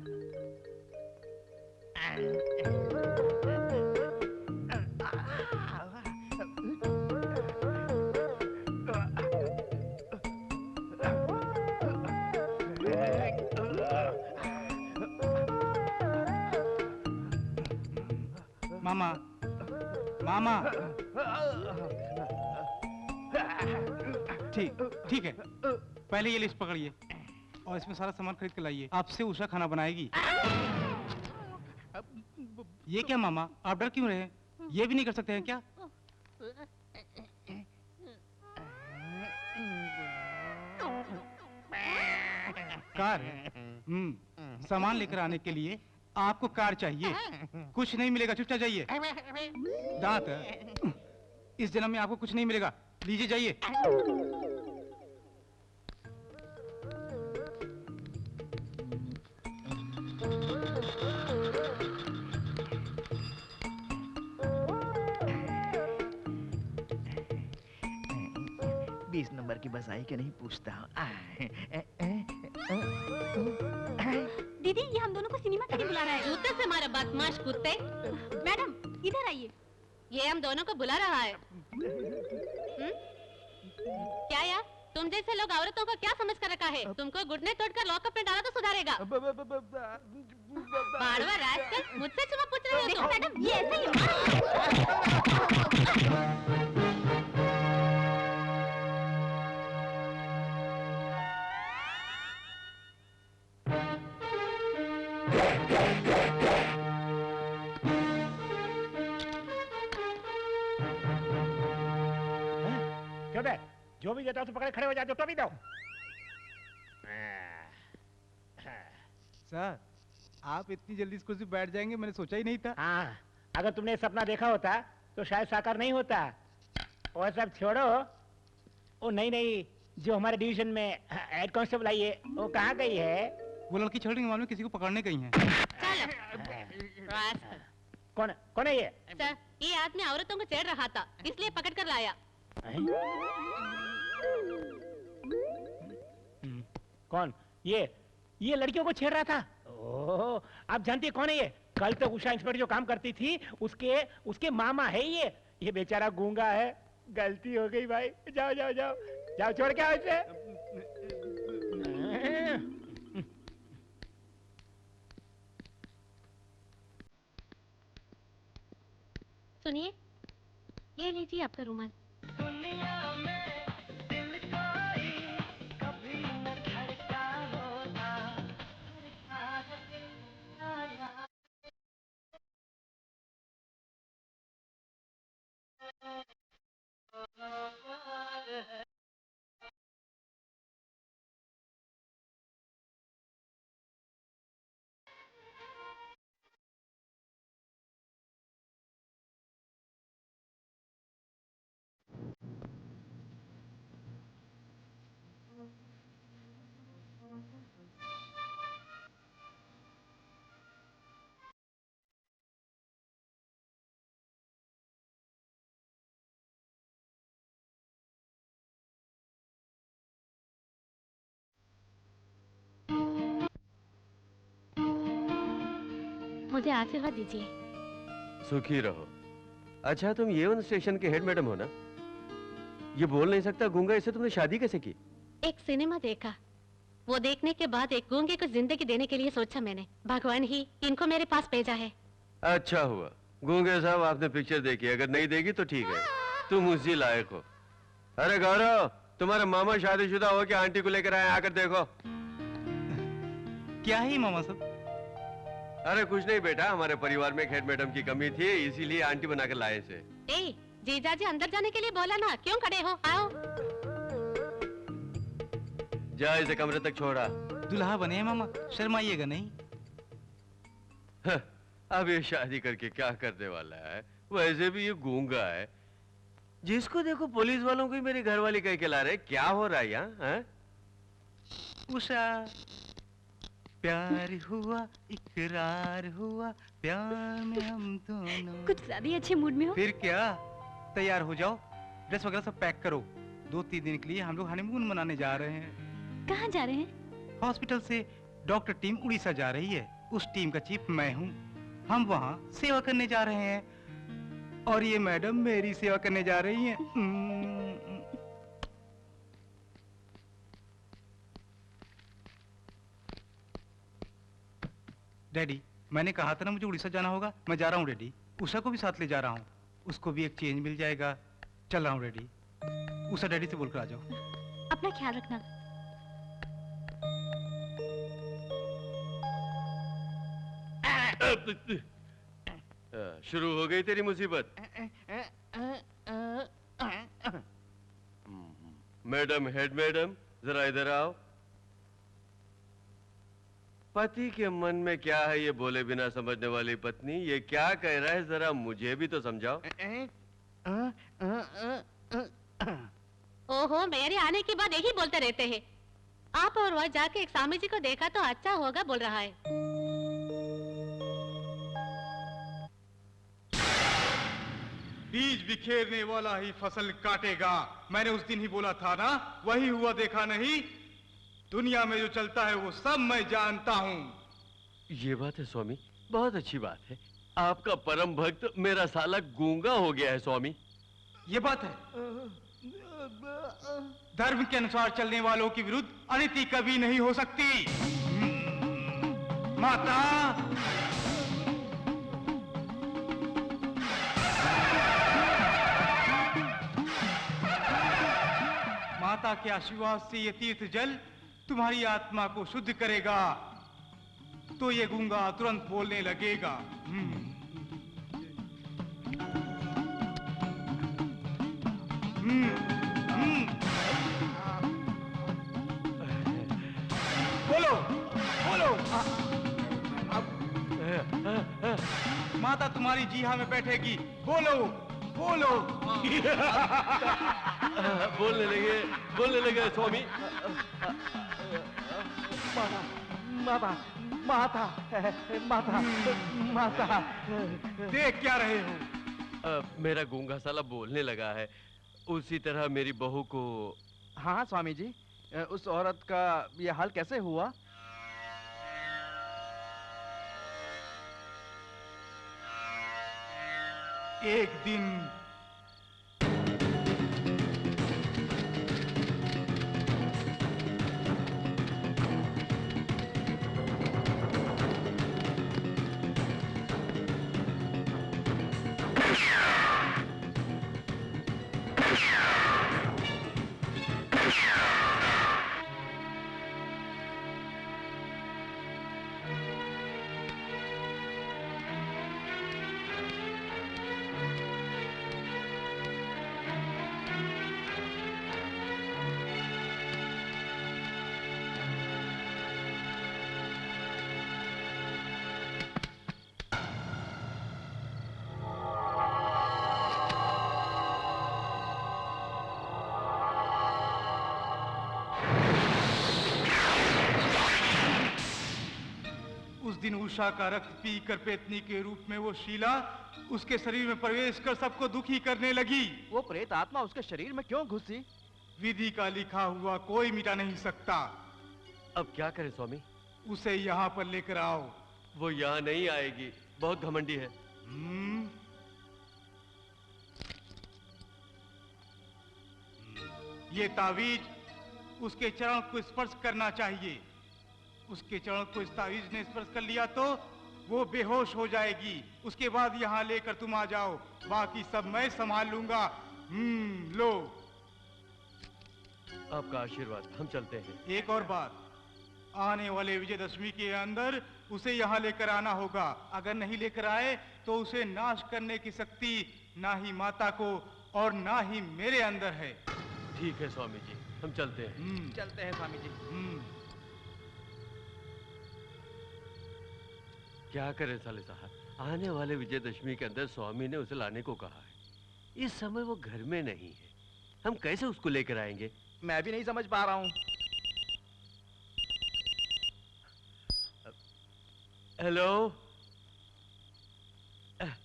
मामा, मामा। ठीक ठीक है, पहले ये लिस्ट पकड़िए और इसमें सारा सामान खरीद के लाइए। आपसे उषा खाना बनाएगी। ये क्या मामा, आप डर क्यों रहे? ये भी नहीं कर सकते हैं क्या? कार है। सामान लेकर आने के लिए आपको कार चाहिए। कुछ नहीं मिलेगा, चुपचाप जाइए। दांत है। इस जन्म में आपको कुछ नहीं मिलेगा, लीजिए जाइए। बीस नंबर की बस आई कि नहीं पूछता हूँ। दीदी, ये हम दोनों को सिनेमा के लिए बुला रहा है। जूते से मारे बदमाश कुत्ते। मैडम, इधर आइए। ये हम दोनों को बुला रहा है। क्या यार, तुम जैसे लोग औरतों को क्या समझ कर रखा है? तुमको घुटने तोड़कर लॉकअप में डाला तो सुधारेगा। बाड़वा रास्कल, मुझसे चुमा पूछ रहे हो देखो तुम? मैडम, ये ऐसा ही क्यों बे? जो भी देता हूँ तो पकड़े खड़े हो जाते हो, तो भी दो। सर, आप इतनी जल्दी इस कुर्सी पे बैठ जाएंगे, मैंने सोचा ही नहीं था। हाँ, अगर तुमने ये सपना देखा होता तो शायद साकार नहीं होता। और सब छोड़ो, वो नहीं जो हमारे डिवीजन में हेड कांस्टेबल आई है, वो कहाँ गई है? वो लड़की छड़ रही मालूम है, किसी को पकड़ने गई है। चलो। रास्कल। कौन है ये? सर, ये आदमी औरतों को छेड़ रहा था, इसलिए पकड़ कर लाया। कौन? ये लड़कियों को छेड़ रहा था। ओह, आप जानती है कौन है ये? कल तक उषा इंस्पेक्टर जो काम करती थी, उसके मामा है ये। ये बेचारा गूंगा है। गलती हो गई भाई। जाओ जाओ जाओ जाओ, छोड़ के आओ इसे। सुनिए, ये लीजिए आपका रुमाल। मुझे आशीर्वाद दीजिए। सुखी रहो। अच्छा, तुम ये स्टेशन के हेड मैडम हो ना? ये बोल नहीं सकता गूंगा, इससे तुमने शादी कैसे की? एक सिनेमा देखा, वो देखने के बाद एक गूंगे को जिंदगी देने के लिए सोचा मैंने। भगवान ही इनको मेरे पास भेजा है। अच्छा हुआ गूंगे साहब आपने पिक्चर देखी, अगर नहीं देखी तो ठीक है, तुम उसी लायक हो। अरे गौरव, तुम्हारा मामा शादीशुदा हो क्या? आंटी को लेकर आए, आकर देखो। क्या है मामा साहब? अरे कुछ नहीं बेटा, हमारे परिवार में एक हेड मैडम की कमी थी, इसीलिए आंटी बनाकर लाए से। ए, जीजाजी अंदर जाने के लिए बोला ना, क्यों खड़े हो? आओ। जा इसे कमरे तक छोड़ा। दुल्हा बने हैं मामा, शर्माइएगा नहीं। अब ये शादी करके क्या करने वाला है? वैसे भी ये गूंगा है, जिसको देखो पुलिस वालों को ही मेरी घरवाली कह के ला रहे। क्या हो रहा है यहाँ? उषा, प्यार हुआ, इकरार हुआ, प्यार में हम दोनों। कुछ ज्यादा ही अच्छे मूड में हो। फिर क्या, तैयार हो जाओ, ड्रेस वगैरह सब पैक करो। 2-3 दिन के लिए हम लोग हनीमून मनाने जा रहे हैं। कहाँ जा रहे हैं? हॉस्पिटल से डॉक्टर टीम उड़ीसा जा रही है, उस टीम का चीफ मैं हूँ। हम वहाँ सेवा करने जा रहे हैं और ये मैडम मेरी सेवा करने जा रही हैं। डैडी, मैंने कहा था ना मुझे उड़ीसा जाना होगा, मैं जा रहा हूँ डैडी। उषा को भी साथ ले जा रहा हूँ, उसको भी एक चेंज मिल जाएगा। चल रहा हूँ डैडी। उषा डैडी से बोलकर आ जाओ। अपना ख्याल रखना। शुरू हो गई तेरी मुसीबत। मैडम, हेड मैडम, जरा इधर आओ। पति के मन में क्या है ये बोले बिना समझने वाली पत्नी, ये क्या कह रहा है जरा मुझे भी तो समझाओ। ओहो, मेरे आने के बाद यही बोलते रहते हैं। आप और वह जाके एक स्वामी जी को देखा तो अच्छा होगा बोल रहा है। बीज बिखेरने वाला ही फसल काटेगा, मैंने उस दिन ही बोला था ना। वही हुआ, देखा नहीं? दुनिया में जो चलता है वो सब मैं जानता हूँ। ये बात है स्वामी, बहुत अच्छी बात है। आपका परम भक्त मेरा साला गूंगा हो गया है स्वामी। ये बात है, धर्म के अनुसार चलने वालों के विरुद्ध अनीति कभी नहीं हो सकती। माता, माता के आशीर्वाद से ये तीर्थ जल तुम्हारी आत्मा को शुद्ध करेगा, तो ये गूंगा तुरंत बोलने लगेगा। बोलो बोलो। माता तुम्हारी जीहा में बैठेगी, बोलो बोलो। बोलने लगे स्वामी। माता माता माता माता। देख क्या रहे हो? मेरा गूंगा साला बोलने लगा है, उसी तरह मेरी बहू को। हाँ स्वामी जी, उस औरत का ये हाल कैसे हुआ? एक दिन उषा का रक्त पीकर पेतनी के रूप में वो शीला उसके शरीर में प्रवेश कर सबको दुखी करने लगी। वो प्रेत आत्मा उसके शरीर में क्यों घुसी? विधि का लिखा हुआ कोई मिटा नहीं सकता। अब क्या करें स्वामी? उसे यहाँ पर लेकर आओ। वो यहाँ नहीं आएगी, बहुत घमंडी है। ये तावीज उसके चरण को स्पर्श करना चाहिए। उसके चरण को इस तावीज ने स्पर्श कर लिया तो वो बेहोश हो जाएगी। उसके बाद यहाँ लेकर तुम आ जाओ, बाकी सब मैं संभाल लूंगा। लो। आपका आशीर्वाद, हम चलते हैं। एक और बात, आने वाले विजयदशमी के अंदर उसे यहाँ लेकर आना होगा। अगर नहीं लेकर आए तो उसे नाश करने की शक्ति ना ही माता को और ना ही मेरे अंदर है। ठीक है स्वामी जी, हम चलते हैं। चलते हैं स्वामी जी। क्या करें साले साहब, आने वाले विजयदशमी के अंदर स्वामी ने उसे लाने को कहा है। इस समय वो घर में नहीं है, हम कैसे उसको लेकर आएंगे? मैं भी नहीं समझ पा रहा हूँ। हेलो,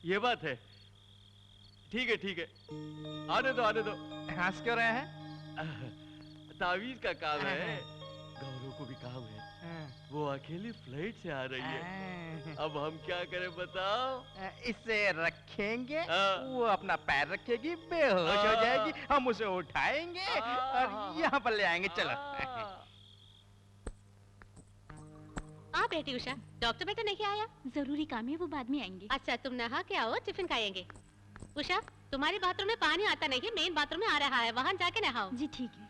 ये बात है। ठीक है ठीक है, आने दो आने दो। हंस क्यों रहे हैं? तावीज का काम है, गौरव को भी काम है। वो अकेली फ्लाइट से आ रही है, अब हम क्या करें बताओ? इसे रखेंगे, हाँ। वो अपना पैर रखेगी, बेहोश हो जाएगी, हम उसे उठाएंगे और यहाँ पर ले आएंगे। चलो। आ बेटी उषा, डॉक्टर बेटा नहीं आया? जरूरी काम है, वो बाद में आएंगे। अच्छा, तुम नहा के आओ, टिफिन खाएंगे। उषा, तुम्हारे बाथरूम में पानी आता नहीं है, मेन बाथरूम में आ रहा है, वहाँ जाके नहाओ। जी ठीक है।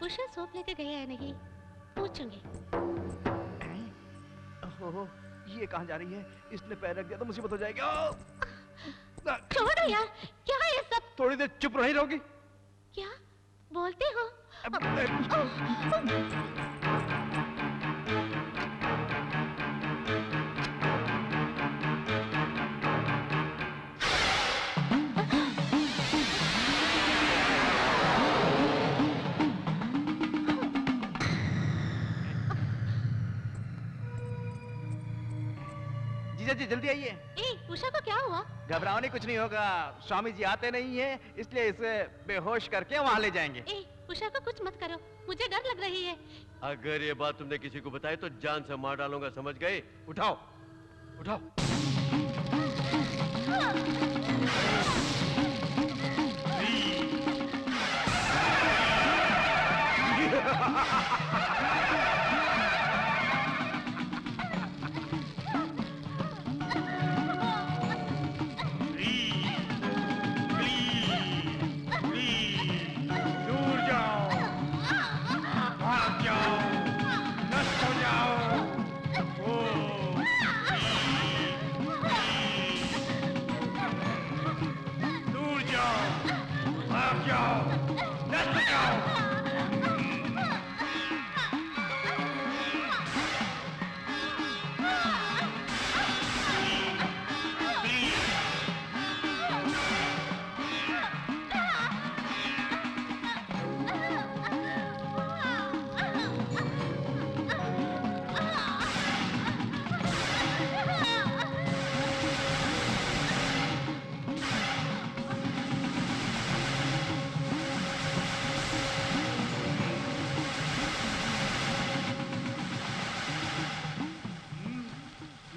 उषा सोप लेके गया है नहीं, पूछूंगी। ओहो, ये कहाँ जा रही है? इसने पैर रख दिया तो मुसीबत हो जाएगी। छोड़ो यार, क्या है ये सब? थोड़ी देर चुप नहीं रहोगी? क्या बोलते हो? जीजा जी जल्दी आइए। ए, उषा को क्या हुआ? घबराओ नहीं, कुछ नहीं होगा। स्वामी जी आते नहीं है, इसलिए इसे बेहोश करके वहाँ ले जाएंगे। ए, उषा को कुछ मत करो, मुझे डर लग रही है। अगर ये बात तुमने किसी को बताई तो जान से मार डालूंगा, समझ गए? उठाओ उठाओ। दूर जाओ, भाग जाओ, नष्ट हो जाओ। दूर जाओ, भाग जाओ, नष्ट हो जाओ।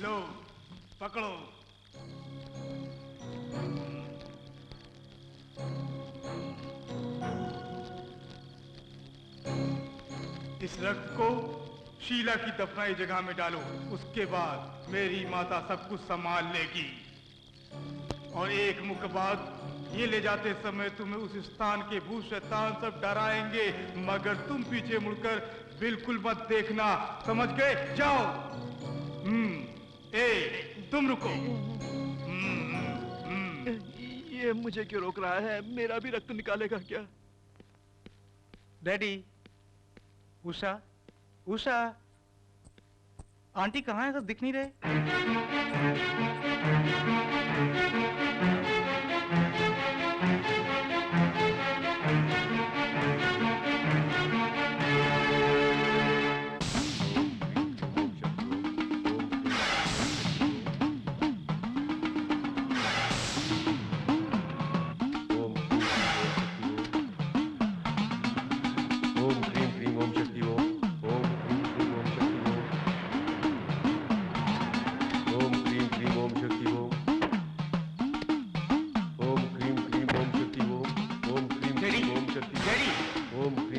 लो, पकड़ो। इस रक्त को शीला की दफनाई जगह में डालो, उसके बाद मेरी माता सब कुछ संभाल लेगी। और एक मुख बाद ये ले जाते समय तुम्हें उस स्थान के भूत शैतान सब डराएंगे, मगर तुम पीछे मुड़कर बिल्कुल मत देखना, समझ गए? जाओ। ए, तुम रुको। ये मुझे क्यों रोक रहा है? मेरा भी रक्त निकालेगा क्या? डैडी, उषा, उषा, आंटी कहाँ है? दिख नहीं रहे।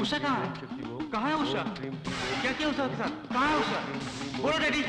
उषा कहाँ है? कहाँ है उषा? क्या किया उषा के साथ? कहाँ है उषा? बोलो डैडी।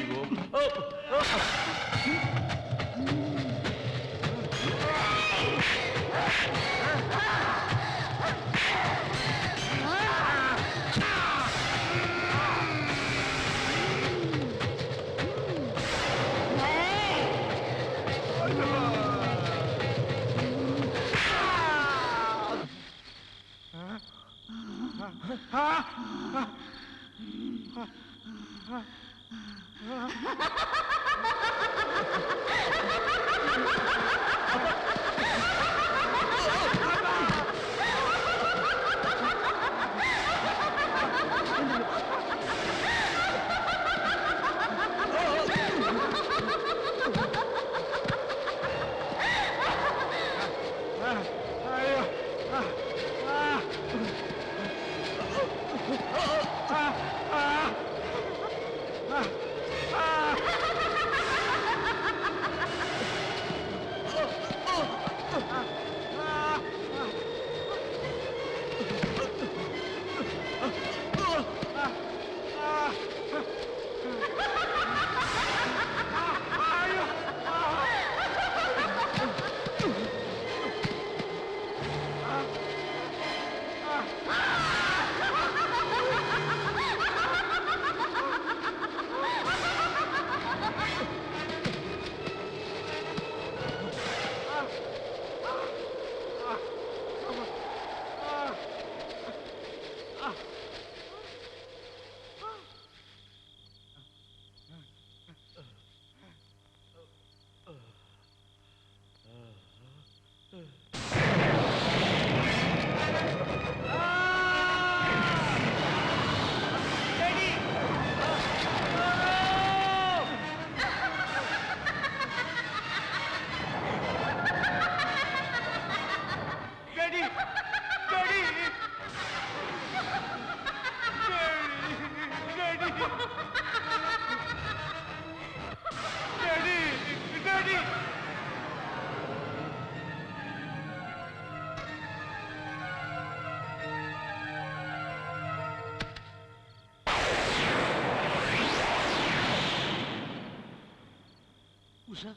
उषा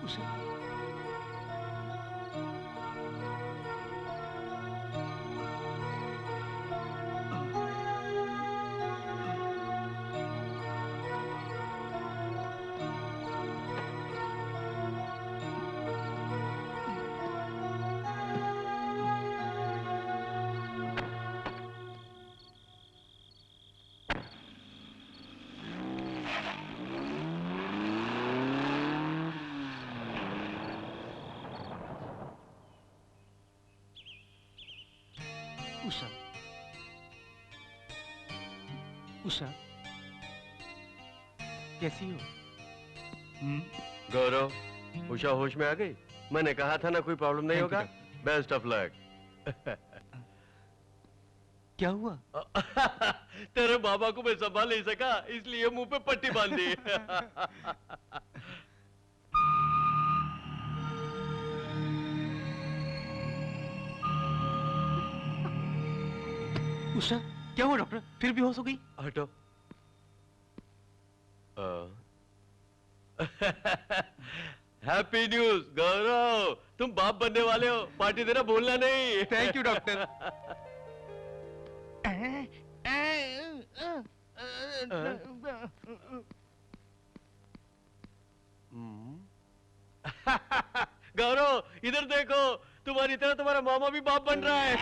उषा उषा उषा कैसी हो? गौरव, उषा होश में आ गई? मैंने कहा था ना कोई प्रॉब्लम नहीं होगा। Best of luck. क्या हुआ? तेरे बाबा को मैं संभाल नहीं सका, इसलिए मुंह पे पट्टी बांध दी। उषा क्या हुआ डॉक्टर? फिर बेहोश हो गई? हटो। हैप्पी न्यूज गौरव, तुम बाप बनने वाले हो। पार्टी देना भूलना नहीं। Thank you doctor. गौरव इधर देखो, तुम्हारी तरह तुम्हारा मामा भी बाप बन रहा है।